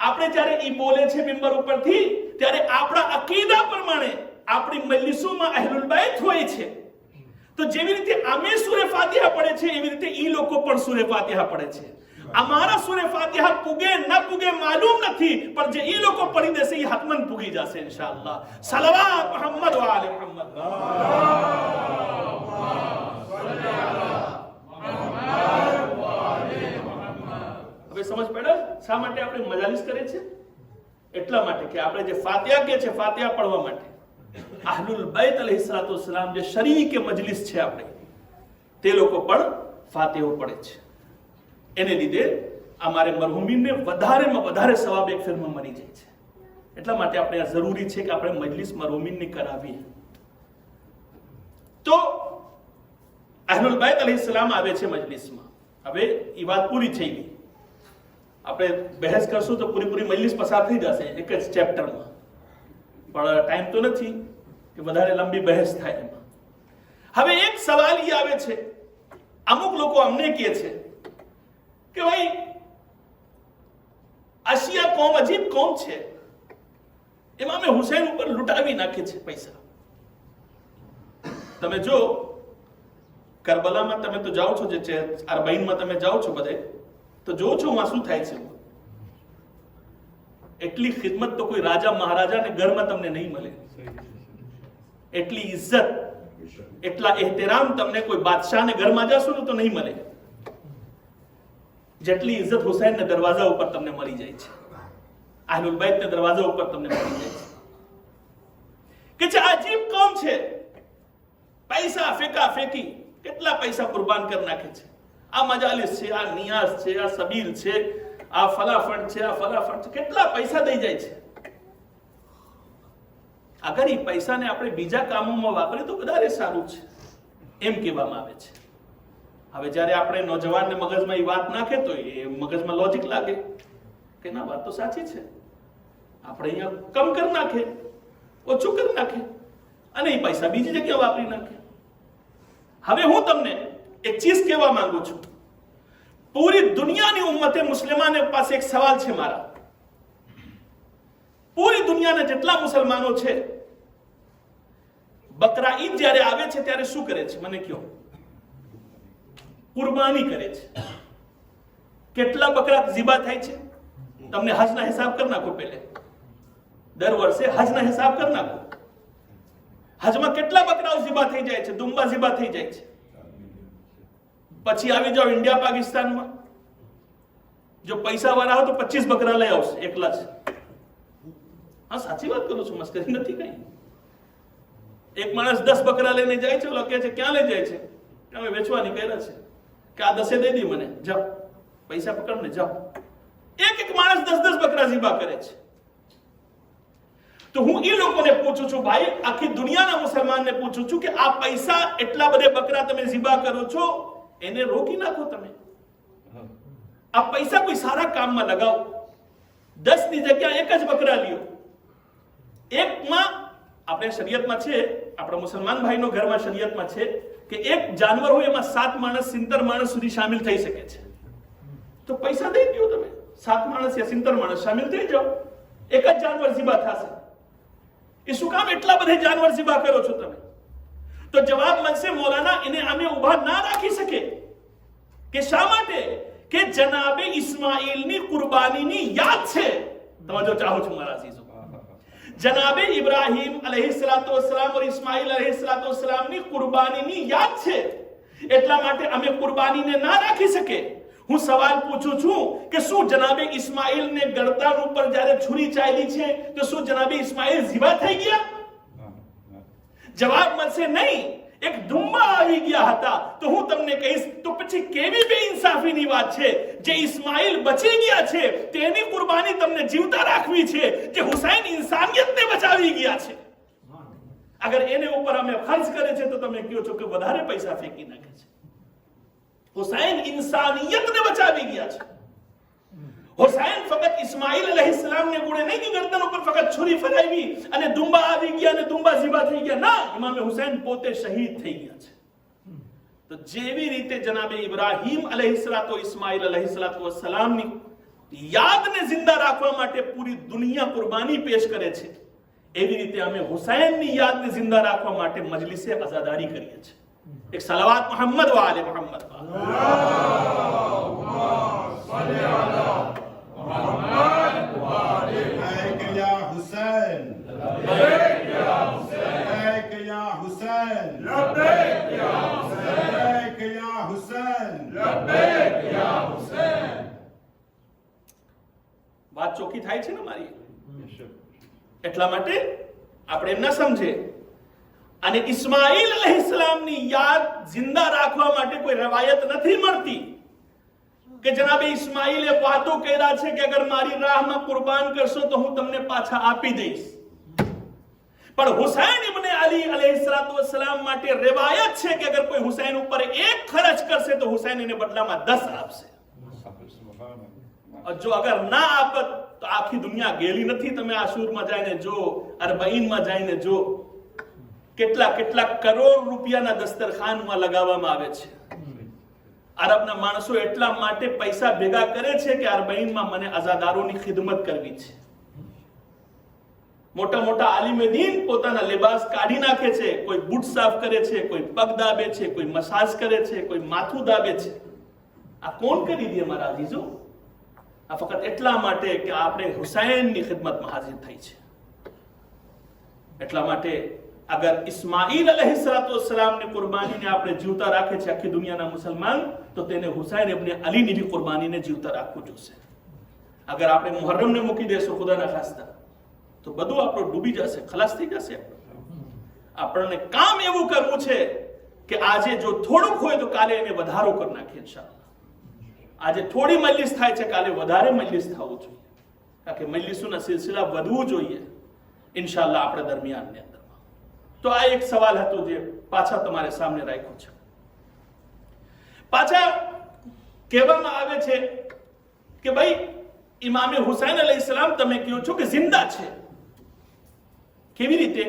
આપણે જ્યારે ઈ બોલે છે મિંબર ઉપરથી ત્યારે આપણા અકીદા પ્રમાણે આપણી મજલિસોમાં અહલુલ બૈત હોય છે. તો જેવી રીતે અમે સૂરે ફાતિહા પઢે છે એવી રીતે ઈ લોકો પણ સૂરે ફાતિહા પઢે છે. અમારા સૂરે ફાતિહા પુગે ન પુગે માલુમ નથી, પણ જે ઈ લોકો પઢી દેશે ઈ હતમન પુગી જશે ઇન્શાઅલ્લાહ. સલવાત મુહમ્મદ વ આલે મુહમ્મદ. હવે સમજ પડે શા માટે આપણે મજાલિસ કરે છે? એટલા માટે કે આપણે જે ફાતિહા કે છે ફાતિહા પઢવા માટે. અહલુલ બૈત અલૈહિસ્સલાતુ વસ્સલામ જે શરીકે મજલિસ છે આપણે, તે લોકો પણ ફાતિહો પઢે છે. એને લીધે અમારે મરહૂમીને વધારેમાં વધારે સવાબ એક ફિલ્મમાં મળી જાય છે. એટલા માટે આપણે આ જરૂરી છે કે આપણે મજલિસ મરહૂમીની કરાવીએ. તો અહલુલ બૈત અલૈહિસ્સલામ આવે છે મજલિસમાં. હવે એ વાત પૂરી થઈ ગઈ. આપણે બહેસ કરશું તો પૂરી મજલિસ પસાર થઈ જશે એક જ ચેપ્ટરમાં, પણ ટાઈમ તો નથી કે વધારે લાંબી બહેસ થાય એમાં. હવે એક સવાલ એ આવે છે, અમુક લોકો અમને કહે છે કે ભાઈ આશિયા કોમ અજીબ કોમ છે, એમાં અમે હુસૈન ઉપર લૂંટાવી નાખે છે પૈસા. તમે જો કરબલામાં તમે તો જાઓ છો, જે અરબાઈનમાં તમે જાઓ છો બધે, તો જો છો માં શું થાય છે. એટલી ખિદમત તો કોઈ રાજા મહારાજાને ઘરમાં તમને નહીં મળે. એટલી ઇજ્જત, એટલા એહતરામ તમને કોઈ બાદશાહને ઘરમાં જશો ને તો નહીં મળે, જેટલી ઇજ્જત હુસૈનના દરવાજા ઉપર તમને મળી જાય છે, અહલુલ બૈતના દરવાજા ઉપર તમને મળી જાય છે. કે અજીબ કોમ છે, પૈસા ફેંકા ફેંકી, કેટલા પૈસા કુરબાન કરી નાખે છે. આ મજાલિસ છે, આ નિયાઝ છે, આ સબીલ છે, આ ફલાફટ છે, આ ફલાફટ છે, કેટલા પૈસા દઈ જાય છે. અગર એ પૈસાને આપણે બીજા કામોમાં વાપરીએ તો વધારે સારું છે એમ કહેવામાં આવે છે. હવે જ્યારે આપણે નોજવાનને મગજમાં એ વાત નાખે તો એ મગજમાં લોજિક લાગે કે ના, વાત તો સાચી છે, આપણે અહીંયા કમ કરી નાખે, ઓછું કરી નાખે અને એ પૈસા બીજી જગ્યાએ વાપરી નાખે. હવે હું તમને એક ચીજ કહેવા માંગુ છું. પૂરી દુનિયાની ઉમ્મતે મુસ્લિમાને પાસે એક સવાલ છે મારા. પૂરી દુનિયાના જેટલા મુસલમાનો છે, બકરા ઈદ જ્યારે આવે છે ત્યારે શું કરે છે મને કહો? કુરબાની કરે છે. કેટલા બકરા ઝીબા થાય છે? તમને હજના હિસાબ કરી નાખો. પહેલે દર વર્ષે હજના હિસાબ કરી નાખો. હજમાં કેટલા બકરાઓ ઝીબા થઈ જાય છે, દુંબા ઝીબા થઈ જાય છે. પછી આવી જાઓ ઇન્ડિયા પાકિસ્તાનમાં, જો પૈસા વાળા હો તો 25 બકરા લઈ આવશે એકલા જ. હા, સાચી વાત કરું છું, મસ્કરી નથી કઈ. એક માણસ 10 બકરા લઈને જાય છે, ઓલો કહે છે ક્યાં લઈ જાય છે? અમે વેચવા નીકળ્યા છે. કે આ 10 દઈ દી મને, જાઓ પૈસા પકડને જાઓ. એક માણસ 10 બકરા ઝીબા કરે છે. તો હું એ લોકોને પૂછું છું, ભાઈ આખી દુનિયાના મુસલમાનને પૂછું છું કે આ પૈસા એટલા બધા બકરા તમે ઝીબા કરો છો, એને રોકી નાખો. તમે આ પૈસા કોઈ સારા કામમાં લગાવો. 10 ની જગ્યાએ એક જ બકરા લ્યો. એકમાં આપણે શરીયતમાં છે, આપણા મુસલમાન ભાઈનો ઘરમાં શરીયતમાં છે કે એક જાનવર હોય એમાં 7 માણસ 70 માણસ સુધી શામિલ થઈ શકે છે. તો પૈસા દઈ દો તમે, 7 માણસ યા 70 માણસ શામિલ થઈ જાઓ, એક જ જાનવર ઝીબા થશે. એ શું કામ એટલા બધા જાનવર ઝીબા કરો છો તમે? તો જવાબ મળશે, મૌલાના એને અમે ઊભા ના રાખી શકે. કે શા માટે? કે જનાબે ઇસ્માઈલની કુરબાનીની યાદ છે. તવજ્જો ચાહો છો મારા અઝીઝો. જનાબે ઇબ્રાહીમ અલૈહિસ્સલાતુ વસ્સલામ और ઇસ્માઈલ અલૈહિસ્સલાતુ વસ્સલામની કુરબાનીની યાદ છે, એટલા માટે અમે કુરબાનીને ના રાખી શકે. હું સવાલ પૂછું છું કે શું જનાબે ઇસ્માઈલને ગરદન ઉપર જ્યારે છુરી ચાલી છે તો શું જનાબે ઇસ્માઈલ ઝીબા થઈ ગયા? જવાબ મળશે નહીં. એક દુંબા આવી ગયા હતા. તો હું તમને કહીશ, તો પછી કેવી બેઇન્સાફીની વાત છે. જે ઇસ્માઈલ બચી ગયા છે તેની કુરબાની તમને જીવતા રાખવી છે. જે હુસૈન ઇન્સાનિયતને બચાવી ગયા છે, અગર એને ઉપર અમે ખર્ચ કરે છે તો તમે કહો છો કે વધારે પૈસા ફેંકી નાખે છે. હુસૈન ઇન્સાનિયતને બચાવી ગયા છે. હુસૈન ફક્ત ઇસ્માઈલ અલૈહિસ્સલામને ગુણે નહીં કે ગરદન ઉપર ફક્ત છુરી ફરાવી અને દુંબા આવી ગયા અને દુંબા ઝીબા થઈ ગયા. ના, ઇમામે હુસૈન પોતે શહીદ થઈ ગયા છે. તો જેવી રીતે જનાબે ઇબ્રાહીમ અલૈહિસ્સલાતુ ઇસ્માઈલ અલૈહિસ્સલાતુ વસ્સલામની યાદને જિંદા રાખવા માટે પૂરી દુનિયા કુરબાની પેશ કરે છે, એવી રીતે અમે હુસૈનની યાદને જિંદા રાખવા માટે મજલિસે અઝાદારી કરીએ છીએ. એક સલાવત મોહમ્મદ વ આલે મોહમ્મદ. વાત ચોખ્ખી થાય છે ને મારી? એટલા માટે આપણે એમ ના સમજે. અને ઇસ્માઈલ અલૈહિસ્સલામની યાદ જિંદા રાખવા માટે કોઈ રવાયત નથી મળતી કે જનાબે ઇસ્માઈલે વાતો કર્યા છે કે અગર મારી રાહમાં કુરબાન કરશો તો હું તમને પાછા આપી દઈશ. પણ હુસૈન ઇબ્ને અલી અલૈહિસ્સલાતુ વસ્સલામ માટે રવાયત છે કે અગર કોઈ હુસૈન ઉપર 1 ખર્ચ કરશે તો હુસૈન એને બદલામાં 10 આપશે. જો અગર ના આપત તો આખી દુનિયા ગેલી નથી. તમે આશુરમાં જઈને જો, અરબઈનમાં જઈને જો, કેટલા કરોડ રૂપિયાના દસ્તરખાનમાં લગાવવામાં આવે છે. અરબના માણસો એટલા માટે પૈસા ભેગા કરે છે કે અરબઈનમાં મને અઝાદારોની ખિદમત કરવી છે. મોટા મોટા આલિમે દીન પોતાના લિબાસ કાઢી નાખે છે. કોઈ બૂટ સાફ કરે છે, કોઈ પગ દાબે છે, કોઈ મસાજ કરે છે, કોઈ માથું દાબે છે. આ કોણ કરી દે મારા અઝીઝો? આ ફક્ત એટલા માટે કે આપણે હુસૈનની ખિદમતમાં હાજર થઈ છે. એટલા માટે અગર ઇસ્માઈલ અલૈહિસ્સલામની કુરબાનીને આપણે જીવતા રાખે છે આખી દુનિયાના મુસલમાન, તો તેને હુસૈન ઇબ્ન અલીની બી કુરબાનીને જીવતા રાખવું જોશે. અગર આપણે મુહર્રમને મૂકી દેશું ખુદાના ખાસ્તા, તો બધું આપણું ડૂબી જશે, ખલાસ થઈ જશે. આપણને કામ એવું કરવું છે કે આજે જો થોડુંક હોય તો કાલે એને વધારો કરી નાખીએ ઇન્શાઅલ્લાહ. આજે થોડી મજલિસ થાય છે, કાલે વધારે મજલિસ થવું જોઈએ, કારણ કે મજલિસોના સિલસિલા વધવું જોઈએ ઇન્શાઅલ્લાહ આપણે દરમિયાનની અંદરમાં. તો આ એક સવાલ હતો જે પાછા તમારે સામે રાખ્યો છે. પાછા કહેવામાં આવે છે કે ભાઈ ઇમામે હુસૈન અલૈહિસ્સલામ તમે કહો છો કે જિંદા છે. કેવી રીતે?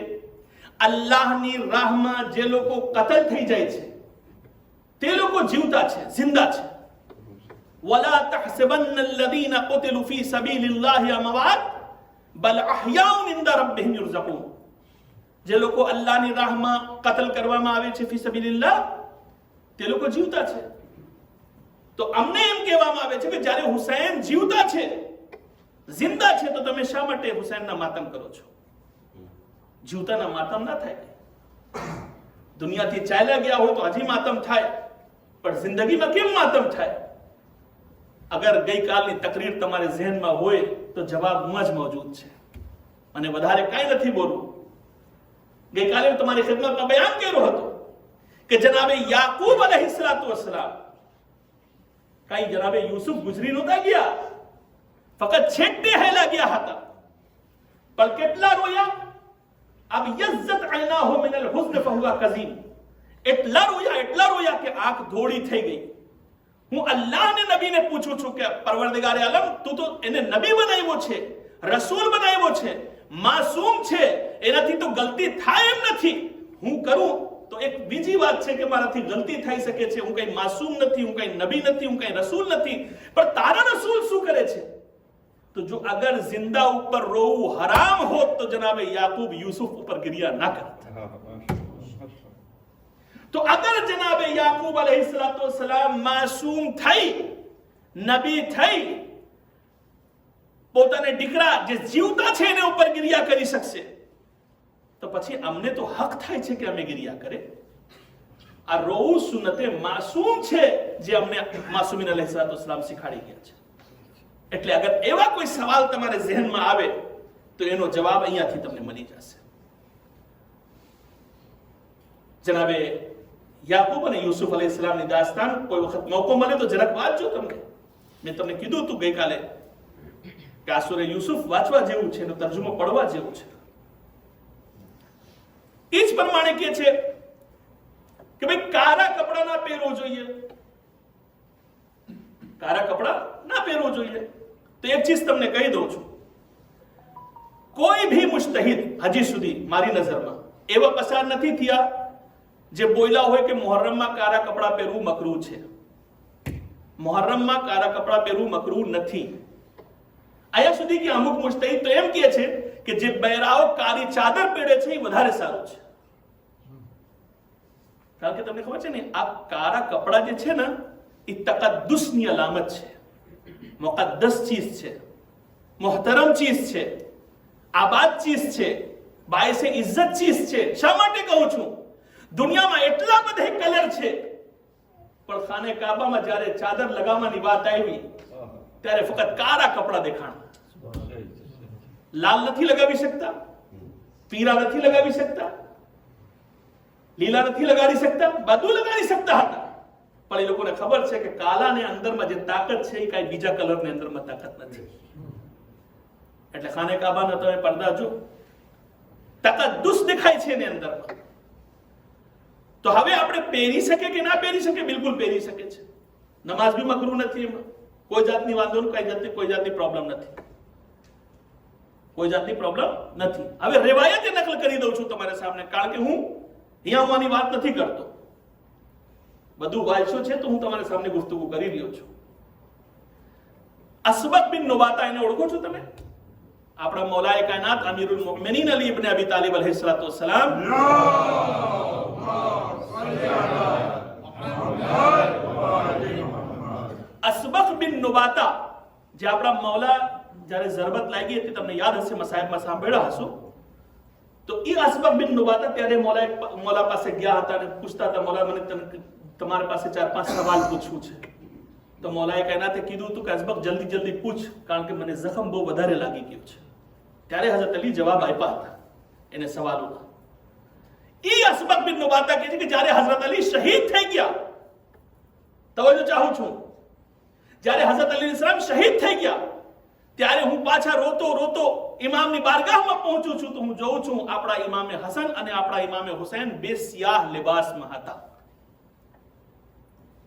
અલ્લાહની રાહમાં જે લોકો કતલ થઈ જાય છે તે લોકો જીવતા છે, જિંદા છે. વલા તહસબન الذين قتلوا في سبيل الله اموات بل احياء عند ربهم يرزقون. જે લોકો અલ્લાહની રાહમાં કતલ કરવામાં આવે છે ફી સબીલિલ્લાહ, તે લોકો જીવતા છે. તો અમને એમ કહેવામાં આવે છે કે જ્યારે હુસૈન જીવતા છે, જિંદા છે, તો તમે શા માટે હુસૈનના માતમ કરો છો? જીવતાના માતમ ના થાય. દુનિયાથી ચાલ્યા ગયા હોય તો હજી માતમ થાય, પણ જિંદગીમાં કેમ માતમ થાય? અગર ગઈકાલની તકરીર તમારે ઝહેનમાં હોય તો જવાબ હું જ મોજૂદ છે, અને વધારે કાંઈ નથી બોલવું. ગઈકાલે તમારી ખિદમતમાં બયાન કર્યો હતો કે જનાબે યાકૂબ અલૈહિસ્સલામ કઈ જનાબે યુસુફ ગુજરી નહોતા ગયા, ફક્ત છેટે હેલા ગયા હતા. પણ કેટલા રોયા? अब यज्जत आईनाहु मिन अलहुस्न फहुवा कजीम. એટલા રોયા કે આંખ ધોળી થઈ ગઈ. હું અલ્લાહને નબીને પૂછું છું કે પરવરદિગારે આલમ, તું તો એને નબી બનાવ્યો છે, રસૂલ બનાવ્યો છે, માસૂમ છે, એનાથી તો ગલતી થાય એમ નથી. હું કરું તો એક બીજી વાત છે કે મારાથી ગલતી થઈ શકે છે, હું કઈ માસૂમ નથી, હું કઈ નબી નથી, હું કઈ રસૂલ નથી, પણ તારા રસૂલ શું કરે છે? તો જો અગર જિંદા ઉપર રોવું હરામ હોત તો જનાબે યાકૂબ યુસુફ ઉપર ગિરિયા ના કરત. તો અગર જનાબે યાકૂબ અલૈહિસ્સલામ માસૂમ થઈ, નબી થઈ, પોતાને દીકરા જે જીવતા છે એને ઉપર ગિરિયા કરી શકશે, તો પછી અમને તો હક થાય છે કે અમે ગિરિયા કરે. આ રોવું સુન્નતે માસૂમ છે જે અમને માસૂમીન અલૈહિસ્સલામ શીખાડી ગયા છે. એટલે અગર એવા કોઈ સવાલ તમારે ઝહેનમાં આવે તો એનો જવાબ અહીંયાથી તમને મળી જશે. જનાબે યાકૂબ અને યુસુફ અલૈહિસ્સલામની દાસ્તાન કોઈ વખત મોકો મળે તો જરાક વાંચજો. મેં તમને કીધું હતું ગઈકાલે કે આ સૂરા યુસુફ વાંચવા જેવું છે, એનો તર્જુમો પડવા જેવું છે. એ જ પ્રમાણે કહે છે કે ભાઈ કાળા કપડા ના પહેરવો જોઈએ, કાળા કપડા ના પહેરવો જોઈએ. તો એક ચીજ તમને કહી દઉં છું, કોઈ ભી મુજતહિદ હજી સુધી મારી નજરમાં એવા પસાર નથી થયા જે બોલ્યા હોય કે મુહર્રમમાં કાળા કપડા પહેરવું મકરૂહ છે. મુહર્રમમાં કાળા કપડા પહેરવું મકરૂહ નથી. આયા સુધી કે અમુક મુજતહિદ તો એમ કહે છે કે જે બહેરાઓ કાળી ચાદર પહેરે છે એ વધારે સારું છે. કારણ કે તમને ખબર છે ને, આ કાળા કપડા જે છે ને એ તકદ્દુસની અલામત છે, મુકદ્દસ ચીજ છે, મોહતરમ ચીજ છે, આબાદ ચીજ છે, બાયસે ઇજ્જત ચીજ છે. શા માટે કહું છું? દુનિયામાં એટલા બધા કલર છે, પણ ખાને કાબામાં જ્યારે ચાદર લગાવવાની વાત આવી ત્યારે ફક્ત કાળા કપડા દેખાણા. લાલ નથી લગાવી શકતા, પીળા નથી લગાવી શકતા, લીલા નથી લગાડી શકતા, બધું લગાડી શકતા હતા. પણ એ લોકોને ખબર છે કે કાલાની અંદરમાં જે તાકાત છે એ કઈ બીજા કલરની અંદરમાં તાકાત નથી. એટલે ખાને કાબાના તમે પડદા જો, તકદ્દુસ દેખાય છે એની અંદરમાં. તો હવે આપણે પહેરી શકે કે ના પહેરી શકે? બિલકુલ પહેરી શકે છે. નમાઝ બી મકરૂહ નથી, એમાં કોઈ જાતની વાંધો નહીં, કોઈ જાતની પ્રોબ્લેમ નથી, કોઈ જાતની પ્રોબ્લેમ નથી. હવે રિવાયતે નકલ કરી દઉં છું તમારા સામે, કારણ કે હું અહીંયા આવવાની વાત નથી કરતો, બધું વાંચ્યો છે તો હું તમારા સામે ગુફ્તગુ કરી રહ્યો છું. અસબક બિન નુબાતા, એને ઓળખો છો તમે? આપણા મૌલાએ કાયનાત અમીરુલ મુમિનીન અલી ઇબ્ન અબી તાલિબ અલૈહિસ્સલામ. અસબક બિન નુબાતા જે આપણા મૌલા જ્યારે ઝરબત લાગી હતી, તમને યાદ હશે, મસાહેબમાં સાંભળ્યા હશો, તો એ અસબક બિન નુબાતા ત્યારે મૌલા પાસે ગયા હતા અને પૂછતા હતા, મૌલા મને તમારી પાસે 4-5 સવાલ પૂછવું છે. તો મૌલાએ કહેનાતે કીધું હતું કે અસબક જલ્દી પૂછ, કારણ કે મને જખમ બહુ વધારે લાગી ગયો છે. ત્યારે હઝરત અલી જવાબ આપ્યા હતા એને સવાલોના. એ અસબક બિન નુબાતા કહે છે કે જ્યારે હઝરત અલી શહીદ થઈ ગયા, તવજ્જો ચાહું છું, જ્યારે હઝરત અલી ઇસ્લામ શહીદ થઈ ગયા ત્યારે હું પાછા રોતો ઇમામની બારગાહમાં પહોંચું છું તો હું જોઉં છું આપણા ઇમામે હસન અને આપણા ઇમામે હુસૈન બે સિયાહ લિબાસમાં હતા.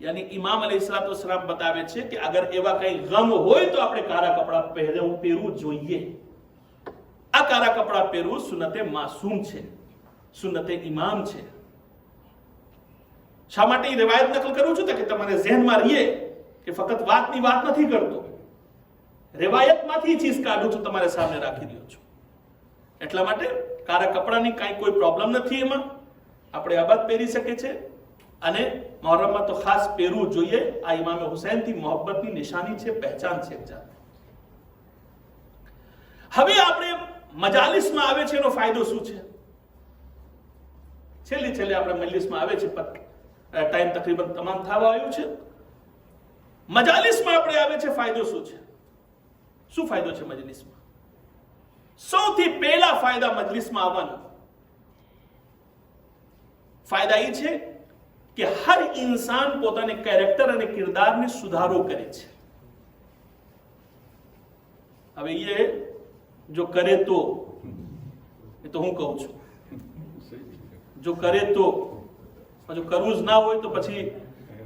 યાની ઇમામ અલૈહિસ્સલામ બતાવે છે કે અગર એવા કઈ ગમ હોય તો આપણે કાળા કપડા પહેરવું જોઈએ. આ કાળા કપડા પહેરવું સુન્નતે માસૂમ છે, સુન્નતે ઇમામ છે. શા માટે એ riwayat નકલ કરું છું કે તમારે ઝહેનમાં રહીએ કે ફક્ત વાતની વાત નથી કરતો, રિવાયતમાંથી ચીજ કાઢું છું, તમારે સામે રાખી રહ્યો છું. એટલા માટે કાળા કપડાની કાંઈ કોઈ પ્રોબ્લેમ નથી, એમાં આપણે આબાદ પહેરી શકે છે અને મુહર્રમમાં તો ખાસ પહેરવું જોઈએ. આ ઇમામે હુસૈનથી મોહબ્બતની નિશાની છે, પહેચાન છે. હવે આપણે મજાલિસમાં આવે છે એનો ફાયદો શું છે? છેલ્લે આપણે મજલિસમાં આવે છે, ટાઈમ તકરીબન તમામ થવા આવ્યું છે. મજાલિસમાં આપણે આવે છે, ફાયદો શું છે? શું ફાયદો છે મજલિસમાં? સૌથી પહેલા ફાયદા મજલિસમાં આવવાનો ફાયદા એ છે કે હર ઇન્સાન પોતાને કેરેક્ટર અને કિરદારને સુધારો કરે છે. હવે એ જો કરે તો, એ તો હું કહું છું, જો કરે તો, જો કરવું જ ના હોય તો પછી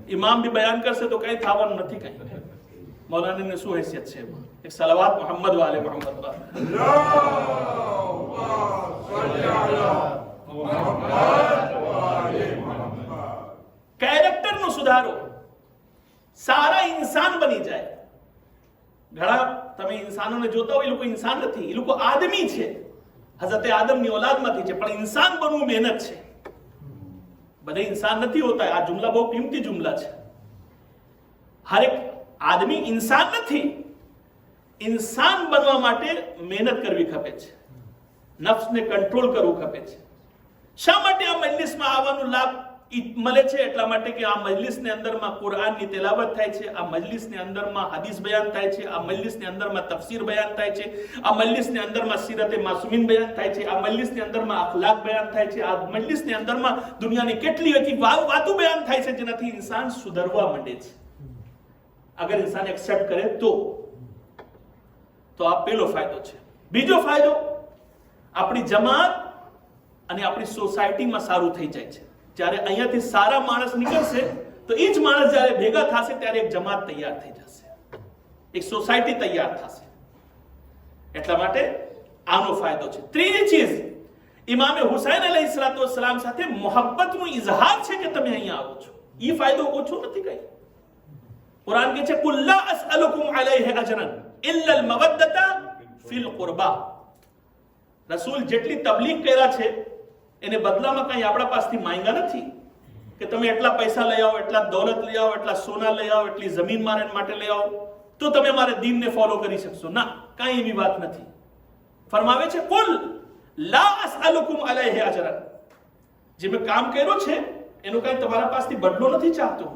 ઇમામ બી બયાન કરશે તો કઈ થવાનું નથી. કઈ મૌલાના શું હેસિયત છે? એક સલાવત મોહમ્મદ વાલે મોહમ્મદ પર. કેરેક્ટર નો સુધારો, સારા ઇન્સાન બની જાય. ઘણા તમે ઇન્સાનોને જોતા હોય, એ લોકો ઇન્સાન નથી, એ લોકો આદમી છે, હઝરત આદમની औलादમાંથી છે, પણ ઇન્સાન બનવું મહેનત છે. બધા ઇન્સાન નથી હોતા. આ જુમલા બહુ કિંમતી જુમલા છે. હર એક આદમી ઇન્સાન નથી. ઇન્સાન બનવા માટે મહેનત કરવી ખપે છે, નફ્સને કંટ્રોલ કરવું ખપે છે. શા માટે આ મજલિસમાં આવવાનો લાભ મળે છે? એટલા માટે કે આ મજલિસની અંદરમાં કુરાનની તેલાવત થાય છે, આ મજલિસની અંદરમાં હદીસ બયાન થાય છે, આ મજલિસની અંદરમાં તફસીર બયાન થાય છે, આ મજલિસની અંદરમાં સીરતે માસૂમીન બયાન થાય છે, આ મજલિસની અંદરમાં અખલાક બયાન થાય છે, આ મજલિસની અંદરમાં દુનિયાની કેટલી એવી વાતો બયાન થાય છે જેનાથી ઇન્સાન સુધરવા માંડે છે. અગર ઇન્સાન એક્સેપ્ટ કરે તો આ પહેલો ફાયદો છે. બીજો ફાયદો, આપણી જમાત અને આપણી સોસાયટીમાં સારું થઈ જાય છે. જ્યારે અહીંયાથી સારા માણસ નીકળશે તો એ જ માણસ જ્યારે ભેગા થશે ત્યારે એક જમાત તૈયાર થઈ જશે, એક સોસાયટી તૈયાર થશે. એટલા માટે આનો ફાયદો છે. ત્રીજી ચીજ, ઇમામે હુસૈન અલૈહિસ્સલામ સાથે મોહબ્બતનો ઇઝહાર છે કે તમે અહીંયા આવો છો. એ ફાયદો ઓછો નથી. કઈ કુરાન કહે છે કુલ લા અસઅલુકુમ અલૈહિ અજરન ઇલ્લા અલ મવદ્દતા ફિલ કુરબા. રસૂલ જેટલી તબલીગ કર્યા છે એને બદલામાં કઈ આપણા પાસેથી માંગ્યા નથી કે તમે એટલા પૈસા લઈ આવો, એટલા દોલત લઈ આવો, એટલા સોના લઈ આવો, એટલી જમીન મારે માટે લઈ આવો તો તમે મારે દીનને ફોલો કરી શકશો. ના, કઈ એવી વાત નથી. ફરમાવે છે કુલ લા અસઅલુકુમ અલૈહિ અજરન. જે મેં કામ કર્યું છે એનો કઈ તમારા પાસેથી બદલો નથી ચાહતો.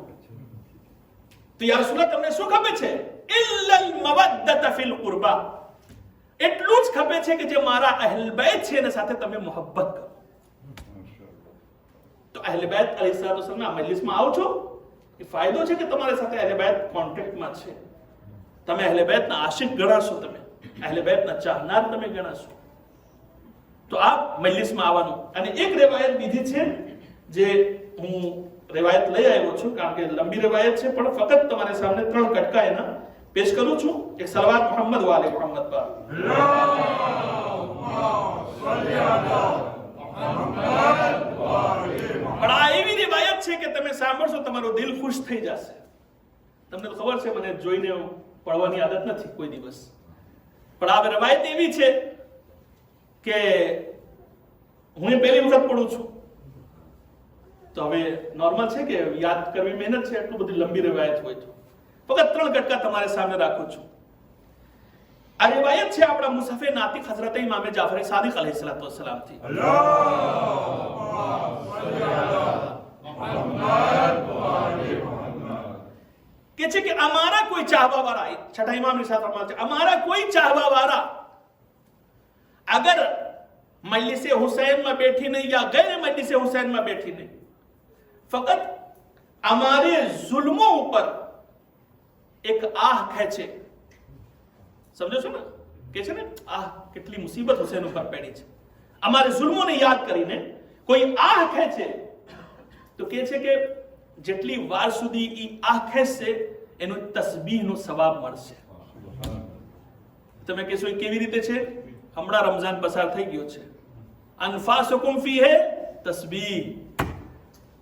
તો યા રસૂલલ્લાહ તમને શું ખપે છે? ઇલ્લા અલ મવદ્દતા ફિલ કુરબા. એટલું જ ખપે છે કે જે મારા અહલ બેત છે એના સાથે તમે મોહબ્બત કરો. તો અહલ બેત અલૈહિસ્સલામ ના મજલિસમાં આવો છો, એ ફાયદો છે કે તમારી સાથે અહલ બેત કોન્ટેક્ટમાં છે. તમે અહલ બેતના આશિક ગણાશો, તમે અહલ બેતના ચાહનાર તમે ગણાશો. તો આ મજલિસમાં આવવાનું. અને એક riwayat બીજી છે જે હું riwayat લઈ આવ્યો છું, કારણ કે લંબી riwayat છે, પણ ફક્ત તમારી સામે 3 કટકા એના પેશ કરું છું. એક સલાવત મોહમ્મદ વાલે મોહમ્મદ પર. પણ આ એવી રિવાયત છે કે તમે સાંભળશો તમારો દિલ ખુશ થઈ જશે. તમને તો ખબર છે મને જોઈને પડવાની આદત નથી કોઈ દિવસ, પણ આ રિવાયત એવી છે કે હું પહેલી વખત પડું છું તો હવે નોર્મલ છે કે યાદ કરવી મહેનત છે, એટલું બધી લંબી રિવાયત હોય તો ફક્ત 3 કટકા તમારી સામે રાખું છું. આ રિવાયત છે આપણા મુસફે નાતિક હઝરત ઇમામ જાફર સાદિક અલૈહિસ્સલામ થી. કે છે કે અમારા કોઈ ચાહવા વાળા, છઠ્ઠા ઇમામની સાથે ફરમાते हैं, અમારા કોઈ ચાહવા વાળા અગર મજલિસે હુસૈન માં બેઠી નહીં યા ગैर મજલિસે હુસૈન માં બેઠી નહીં, ફક્ત અમારે જુલ્મો ઉપર એક આહ ખેંચે, સમજો છો ને, કે છે ને આહ કેટલી મુસીબત હુસૈન ઉપર પડી છે, અમારે જુલ્મોને યાદ કરીને કોઈ આહ ખેંચે તો કે છે કે જેટલી વાર સુધી ઈ આહ ખેંચશે એનો તસબીહનો સવાબ મળશે. તમે કહેશો કેવી રીતે છે? હમણાં રમઝાન પસાર થઈ ગયો છે, અનફાસુકુમ ફીહે તસ્બીહ.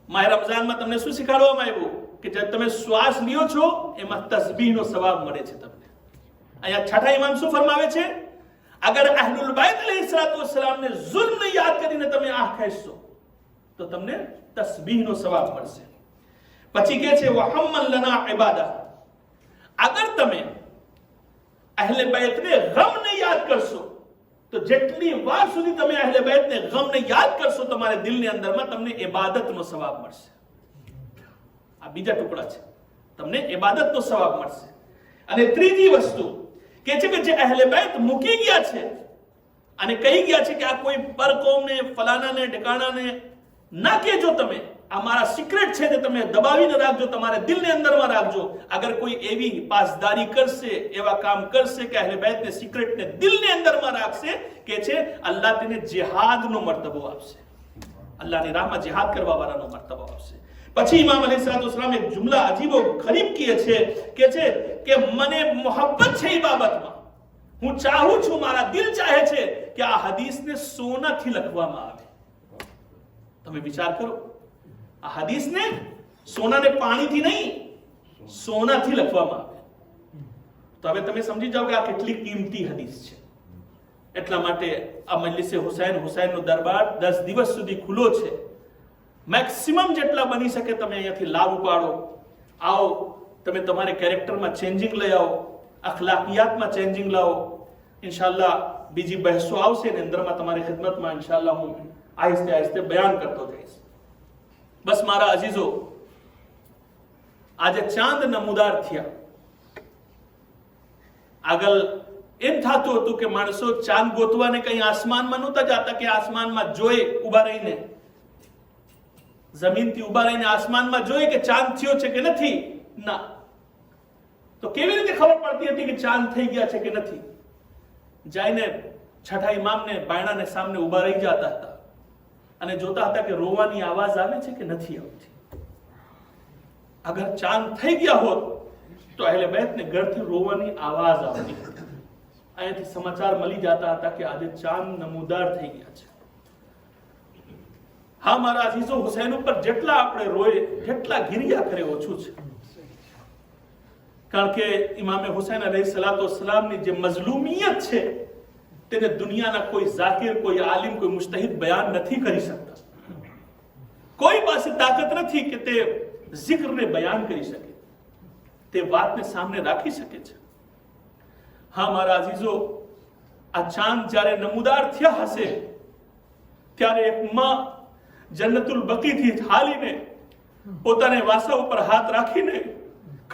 માહે રમઝાનમાં તમને શું શીખવાડવામાં આવ્યું? કે જ્યારે તમે શ્વાસ લ્યો છો એમાં તસ્બીહનો સવાબ મળે છે તમને. અહીંયા છઠ્ઠા ઇમામ શું ફરમાવે છે? અગર અહલુલ બાયત અલૈહિસ્સલાતુ વસ્સલામને ઝુલ્મ યાદ કરીને તમે આંખ ખેંચશો તો તમને તસ્બીહનો સવાબ મળશે. પછી કહે છે વહમ્મન લના ઇબાદા, અગર તમે અહલે બાયતને ગમને યાદ કરશો તો જેટલી વાર સુધી તમે અહલે બાયતને ગમને યાદ કરશો તમારે દિલની અંદરમાં તમને ઇબાદતનો સવાબ મળશે. આ બીજા ટુકડા છે, તમને ઇબાદતનો સવાબ મળશે. અને ત્રીજી વસ્તુ કે છે કે જે અહલે બાયત મૂકી ગયા છે અને કહી ગયા છે કે આ કોઈ પર કોમને ફલાનાને ઢકાણાને ના કહેજો, તમે આ મારા સિક્રેટ છે તે તમે દબાવીને રાખજો, તમારે દિલની અંદરમાં રાખજો. અગર કોઈ એવી પાસદારી કરશે, એવા કામ કરશે કે અહલે બાયતને સિક્રેટને દિલની અંદરમાં રાખશે, કે છે અલ્લાહ તેને જિહાદનો મર્તબો આપશે, અલ્લાહની રાહમાં જિહાદ કરવા વાળાનો મર્તબો આપશે. પછી ઇમામ અલૈહિસ્સલામ એક જુમલા અજીબો ગરીબ કહે છે કે મને મોહબ્બત છે એ બાબતમાં, હું ચાહું છું, મારા દિલ ચાહે છે કે આ હદીસને સોનાથી લખવામાં આવે. તમે વિચાર કરો, આ હદીસને સોનાને પાણીથી નહીં, સોનાથી લખવામાં આવે. તો હવે તમે સમજી જાઓ કે આ કેટલી કિંમતી હદીસ છે. એટલા માટે આ મજલિસે હુસૈનનો દરબાર 10 દિવસ સુધી ખુલ્લો છે. મેક્સિમમ જેટલા બની શકે તમે અહીંયાથી લાભ ઉપાડો. આવો, તમે તમારે કેરેક્ટરમાં ચેન્જિંગ લઈ આવો, અખલાકિયાતમાં ચેન્જિંગ લાવો. ઇન્શાઅલ્લાહ બીજી બહેસો આવશે ને અંદરમાં તમારી ખિદમતમાં ઇન્શાઅલ્લાહ હું આહિસ્તે આહિસ્તે બયાન કરતો જઈશ. બસ મારા અજીઝો, આજે ચાંદ નમૂદાર થયા. આગળ એમ થતું હતું કે માણસો ચાંદ ગોતવાને કઈ આસમાનમાં નહોતા જતા કે આસમાનમાં જોઈ ઉભા રહીને, જમીનથી ઉભા રહીને આસમાનમાં જોઈ કે ચાંદ થયો છે કે નથી. ના, તો કેવી રીતે ખબર પડતી હતી કે ચાંદ થઈ ગયા છે કે નથી? જઈને છઠ્ઠા ઇમામને બાયણાને સામે ઉભા રહી જતા હતા અને જોતા હતા કે રોવાની આવાજ આવે છે કે નથી આવતી. અગર ચાંદ થઈ ગયા હોત તો અહલે બાયતને ઘરથી રોવાની આવાજ આવતી હતી. અહીંયાથી સમાચાર મળી જતા હતા કે આજે ચાંદ નમૂદાર થઈ ગયા છે. હા મારા અઝીઝો, હુસૈન ઉપર જેટલા આપણે રોય, જેટલા ગિરિયા કરે ઓછું છે. કારણ કે ઇમામે હુસૈન અલૈહિસ્સલાતુ વસ્સલામની જે મઝલૂમિયત છે તેને દુનિયાના કોઈ ઝાકિર, કોઈ આલિમ, કોઈ મુજતહિદ બયાન નથી કરી શકતા. કોઈ પાસે તાકાત નથી કે તે zikr ને બયાન કરી શકે, તે વાતને સામે રાખી શકે છે. હા મારા અઝીઝો, આ ચાંદ જ્યારે નમૂદાર થયા હશે ત્યારે એક માં જન્નતુલ બકીથી હાલીને પોતાને વાસા ઉપર હાથ રાખીને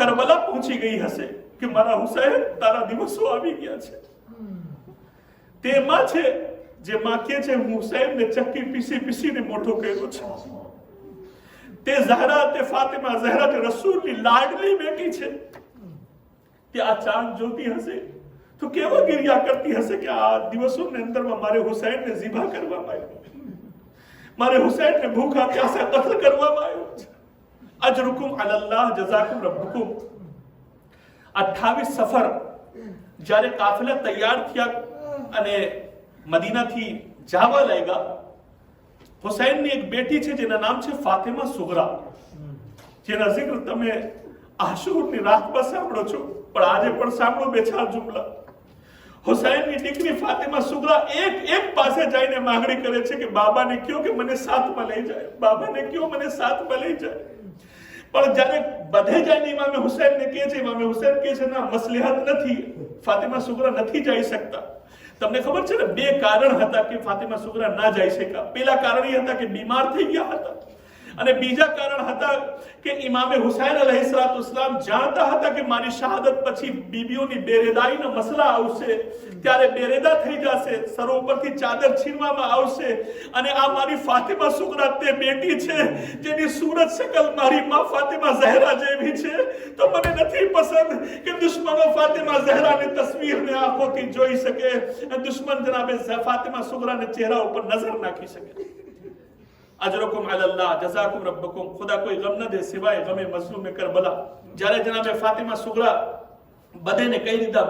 કરબલા પહોંચી ગઈ હશે કે મારા હુસૈન, તારા દિવસો આવી ગયા છે. તે માં છે જે માં કહે છે હું હુસૈનને ચક્કી પીસી પીસીને મોટો કર્યો છે. તે ઝહરા, તે ફાતિમા ઝહરા, તે રસૂલની લાડલી બેટી છે. તે આ ચાંદ જોતી હશે તો કેવા ગિરિયા કરતી હશે કે આ દિવસોની અંદરમાં મારે હુસૈનને ઝિબા કરવામાં આવ્યો, મારે હુસૈનને ભૂખા પ્યાસે કત્લ કરવામાં આવ્યો છે. અજરુકુમ અલલ્લાહ જઝાકુમ રબ્બુકુમ. 28 સફર જ્યારે કાફિલા તૈયાર થયા અને મદીનાથી જવા લાગ્યા, હુસૈનની એક બેટી છે જેના નામ છે ફાતિમા સુગરા, જેના zikr તમે આશુરની રાત પર સાંભળો છો, પણ આજે પણ સાંભળો બે ચાર જુમલા. હુસૈનની દીકરી ફાતિમા સુગરા એક પાસે જઈને માંગણી કરે છે કે બાબાને કહો કે મને સાથમાં લઈ જાય, બાબાને કહો મને સાથમાં લઈ જાય. પણ જ્યારે બધે જઈને ઇમામે હુસૈનને કહે છે, ઇમામે હુસૈન કહે છે ના, મસલહત નથી, ફાતિમા સુગરા નથી જઈ શકતા. તમને ખબર છે ને, બે કારણ હતા કે ફાતિમા સુગરા ના જઈ શક્યા. પહેલા કારણ એ હતા કે બીમાર થઈ ગયા હતા, અને બીજા કારણ હતા કે ઇમામે હુસૈન અલૈહિસ્સલામ જાણતા હતા કે મારી શહાદત પછી બીબીઓની બેરેદાઈનો મસલા આવશે, ત્યારે બેરેદા થઈ જશે, સરો ઉપરથી ચાદર છીનવામાં આવશે, અને આ મારી ફાતિમા સુગરા તે બેટી છે જેની સુરત શકલ મારી માં ફાતિમા ઝહરા જેવી છે. તો મને નથી પસંદ કે દુશ્મનો ફાતિમા ઝહરાની તસવીરને આંખોથી જોઈ શકે, દુશ્મન જનાબે ફાતિમા સુગરાને ચહેરા ઉપર નજર નાખી શકે. અજરકુમ અલલ્લાહ જઝાકુમ રબ્બુકુમ. ખુદા કોઈ ગમ ન દે સિવાય ગમે મઝલૂમ કરબલા. જ્યારે જનાબે ફાતિમા સુગરા બધેને કહી દીધા,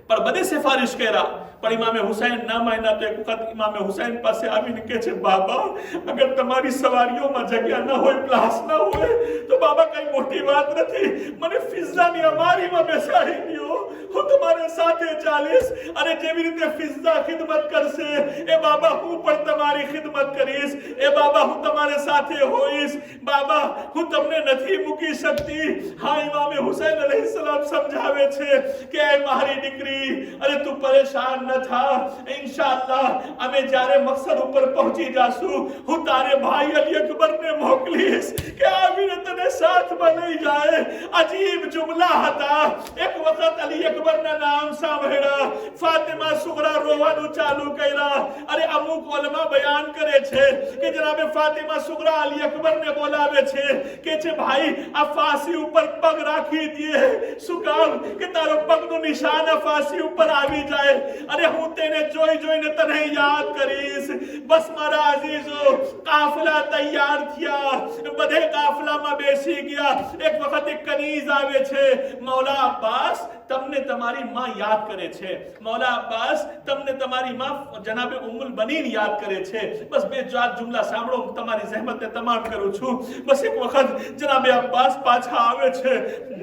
પણ બધે સિફારિશ કર્યા, પણ ઇમામે હુસૈન ના માન્યા. તો એક વખત ઇમામે હુસૈન પાસે આવીને કહે છે, બાબા અગર તમારી સવારીઓમાં જગ્યા ન હોય, પ્લાસ ન હોય, તો બાબા કઈ મોટી વાત નથી, મને ફિઝાની અમારીમાં બેસાડી દો, હું તમારી સાથે ચાલીશ, અને જેવી રીતે ફિઝા ખિદમત કરશે એ બાબા હું પણ તમારી ખિદમત કરીશ. એ બાબા હું તમારી સાથે હોઈશ. બાબા હું તમને નથી મૂકી શકતી. હા, ઇમામે હુસૈન અલૈહિસ્સલામ સમજાવે છે કે એ મારી દીકરી, અરે તું પરેશાન ન થા, ઇન્શાઅલ્લાહ અમે જ્યારે મકસદ ઉપર પહોંચી જાશું, હું તારે ભાઈ અલી અકબરને મોકલીશ કે આવીને તને સાથમાં લઈ જાય. અજીબ જુમલા હતા. એક વખત અલી અકબરના નામ સાંભળ્યા, ફાતિમા સુગરા રોવાનું ચાલુ કર્યા. અરે અમુક ઉલમા બયાન કરે છે કે જનાબે ફાતિમા સુગરા અલી અકબરને બોલાવે છે, કે છે ભાઈ આ ફાંસી ઉપર પગ રાખી દે. શું કામ? કે તારો પગનું નિશાન આ ફાંસી ઉપર આવી જાય, અને હું તેને જોઈ જોઈને તને યાદ કરીશ. બસ મારા અઝીઝો, કાફલા તૈયાર થયા, બધે કાફલામાં બેસી ગયા. એક વખત એક કનીઝ આવે છે, મૌલા અબ્બાસ તમને તમારી માં યાદ કરે છે, મૌલા અબ્બાસ તમને તમારી માં જનાબે ઉમ્મુલ બનીન યાદ કરે છે. બસ બે ચાર જુમલા સાંભળો, તમારી જહેમતને તમામ કરું છું. બસ એક વખત જનાબે અબ્બાસ પાછા આવે છે.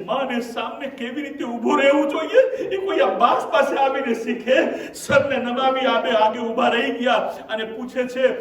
માને સામે કેવી રીતે ઊભું રહેવું જોઈએ એ કોઈ અબ્બાસ પાસે આવીને શીખે. સરને નમાવી આગે ઊભા રહી ગયા અને પૂછે છે,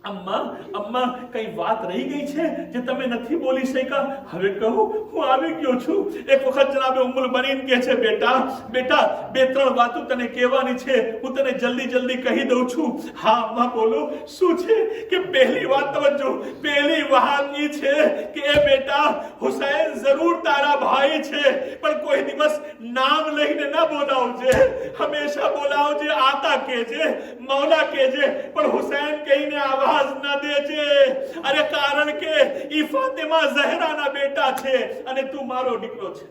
અમ્મા કઈ વાત રહી ગઈ છે જે તમે નથી બોલી શક્યા? હવે કહું, હું આવી ગયો છું. એક વખત જનાબે ઉમ્મુલ બનીન કહે છે, બેટા બે ત્રણ વાતો તને કહેવાની છે, હું તને જલ્દી કહી દઉં છું. હા અમ્મા બોલો, શું છે? કે પહેલી વાત તવજ્જો, પહેલી વાત એ છે કે એ બેટા હુસૈન જરૂર તારા ભાઈ છે, પણ કોઈ દિવસ નામ લઈને ના બોલાવજે, હંમેશા બોલાવજે આકા કહેજે, મૌલા કહેજે, પણ હુસૈન કહીને આવા ન દેજે. અરે કારણ કે ઈ ફાતિમા ઝહરાના બેટા છે અને તું મારો દીકરો છે.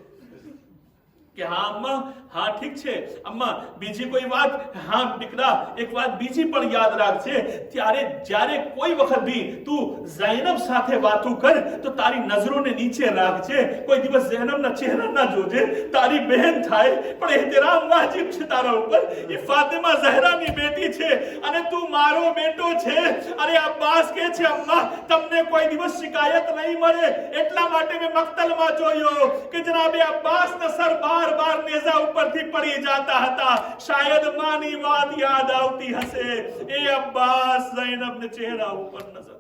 કે હા અમ્મા, હા ઠીક છે અમ્મા, બીજી કોઈ વાત? હા દીકરા, એક વાત બીજી પણ યાદ રાખજે, જ્યારે કોઈ વખત ભી તું ઝૈનબ સાથે વાતો કર તો તારી નજરોને નીચે રાખજે, કોઈ દિવસ ઝૈનબના ચહેરા ના જોજે. તારી બહેન થાય પણ એહતરામ વાજિબ છે તારા ઉપર. એ ફાતિમા ઝહરાની બેટી છે અને તું મારો બેટો છે. અરે અબ્બાસ કહે છે, અમ્મા તમને કોઈ દિવસ શિકાયત નહીં મળે, એટલા માટે મેં મક્તલમાં જોયો કે જનાબે અબ્બાસના સર બાર નેઝા ઉપરથી પડી જાતા હતા. શાયદ માની વાત યાદ આવતી હશે. એ અબ્બાસ ઝૈનબને ચહેરા ઉપર નજર.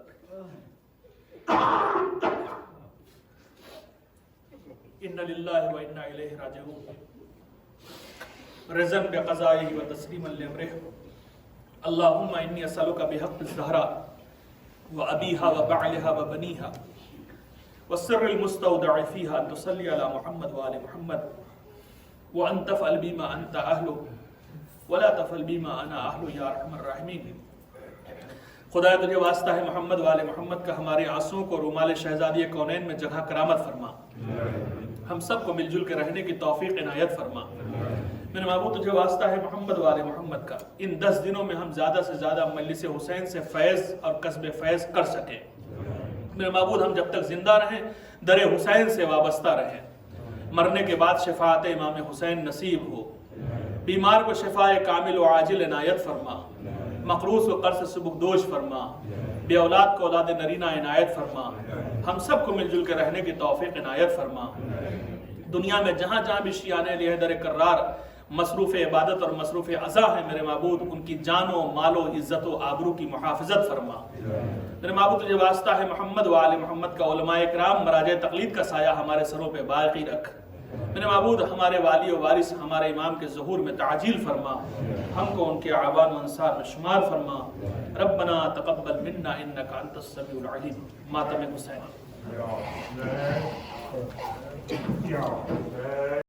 ઇન્ના લિલ્લાહી વ ઇન્ના ઇલૈહિ રાજિઉન. રઝન બિक़ઝાઇહી વ તસ્લીમન લિઅમ્રિહ. અલ્લાहुम्मा इन्नी असअलुका बिहक़्क़ि ज़हरा व अबीहा व बअलिहा व बनीहा व सिर्रिल मुस्तौदअ फ़ीहा तुसल्ली अला मुहम्मद व आलि मुहम्मद व अन तफ़अल बिमा अंता अहलु व ला तफ़अल बिमा अना अहलु या अरहमर राहिमीन. खुदा तुझे वास्ता है मोहम्मद वाले मोहम्मद का हमारे आंसुओं को रुमाल शहजादी कौनैन में जगह करामत फरमा. हम सब को मिलजुल के रहने की तौफीक इनायत फरमा. मेरे महबूब तुझे वास्ता है मोहम्मद वाले मोहम्मद का, इन 10 दिनों में हम ज़्यादा से ज़्यादा मजलिस हुसैन से फैज़ और कस्बे फैज़ कर सकें. मेरे महबूब हम जब तक जिंदा रहें दर हुसैन से वाबस्ता रहें, मरने के बाद शफाअत इमाम हुसैन नसीब हो. बीमार को शफाए कामिल व आजिल इनायत फरमा. मकरूस व कर्ज से बुगदोश फरमा. बे औलाद को औलाद नरीना इनायत फरमा. हम सब को मिलजुल के रहने की तौफीक इनायत फरमा. दुनिया में जहाँ जहाँ भी शियाने लिए दर करार मसरूफ़ इबादत और मसरूफ़ अज़ा है मेरे महबूब, उनकी जानो मालो इज़्ज़त व आबरू की मुहाफ़िज़त फरमा. मेरे महबूब तुझे वास्ता है मोहम्मद व आले मोहम्मद का उलमाए इकराम मराजे तक़लीद का साया हमारे सरों पे बाक़ी रख. میرے معبود ہمارے والی و وارث ہمارے امام کے ظہور میں تعجیل فرما، ہم کو ان کے اعوان و انصار میں شمار فرما۔ ربنا تقبل منا انک انت السمیع العلیم۔ ماتم حسین۔ یا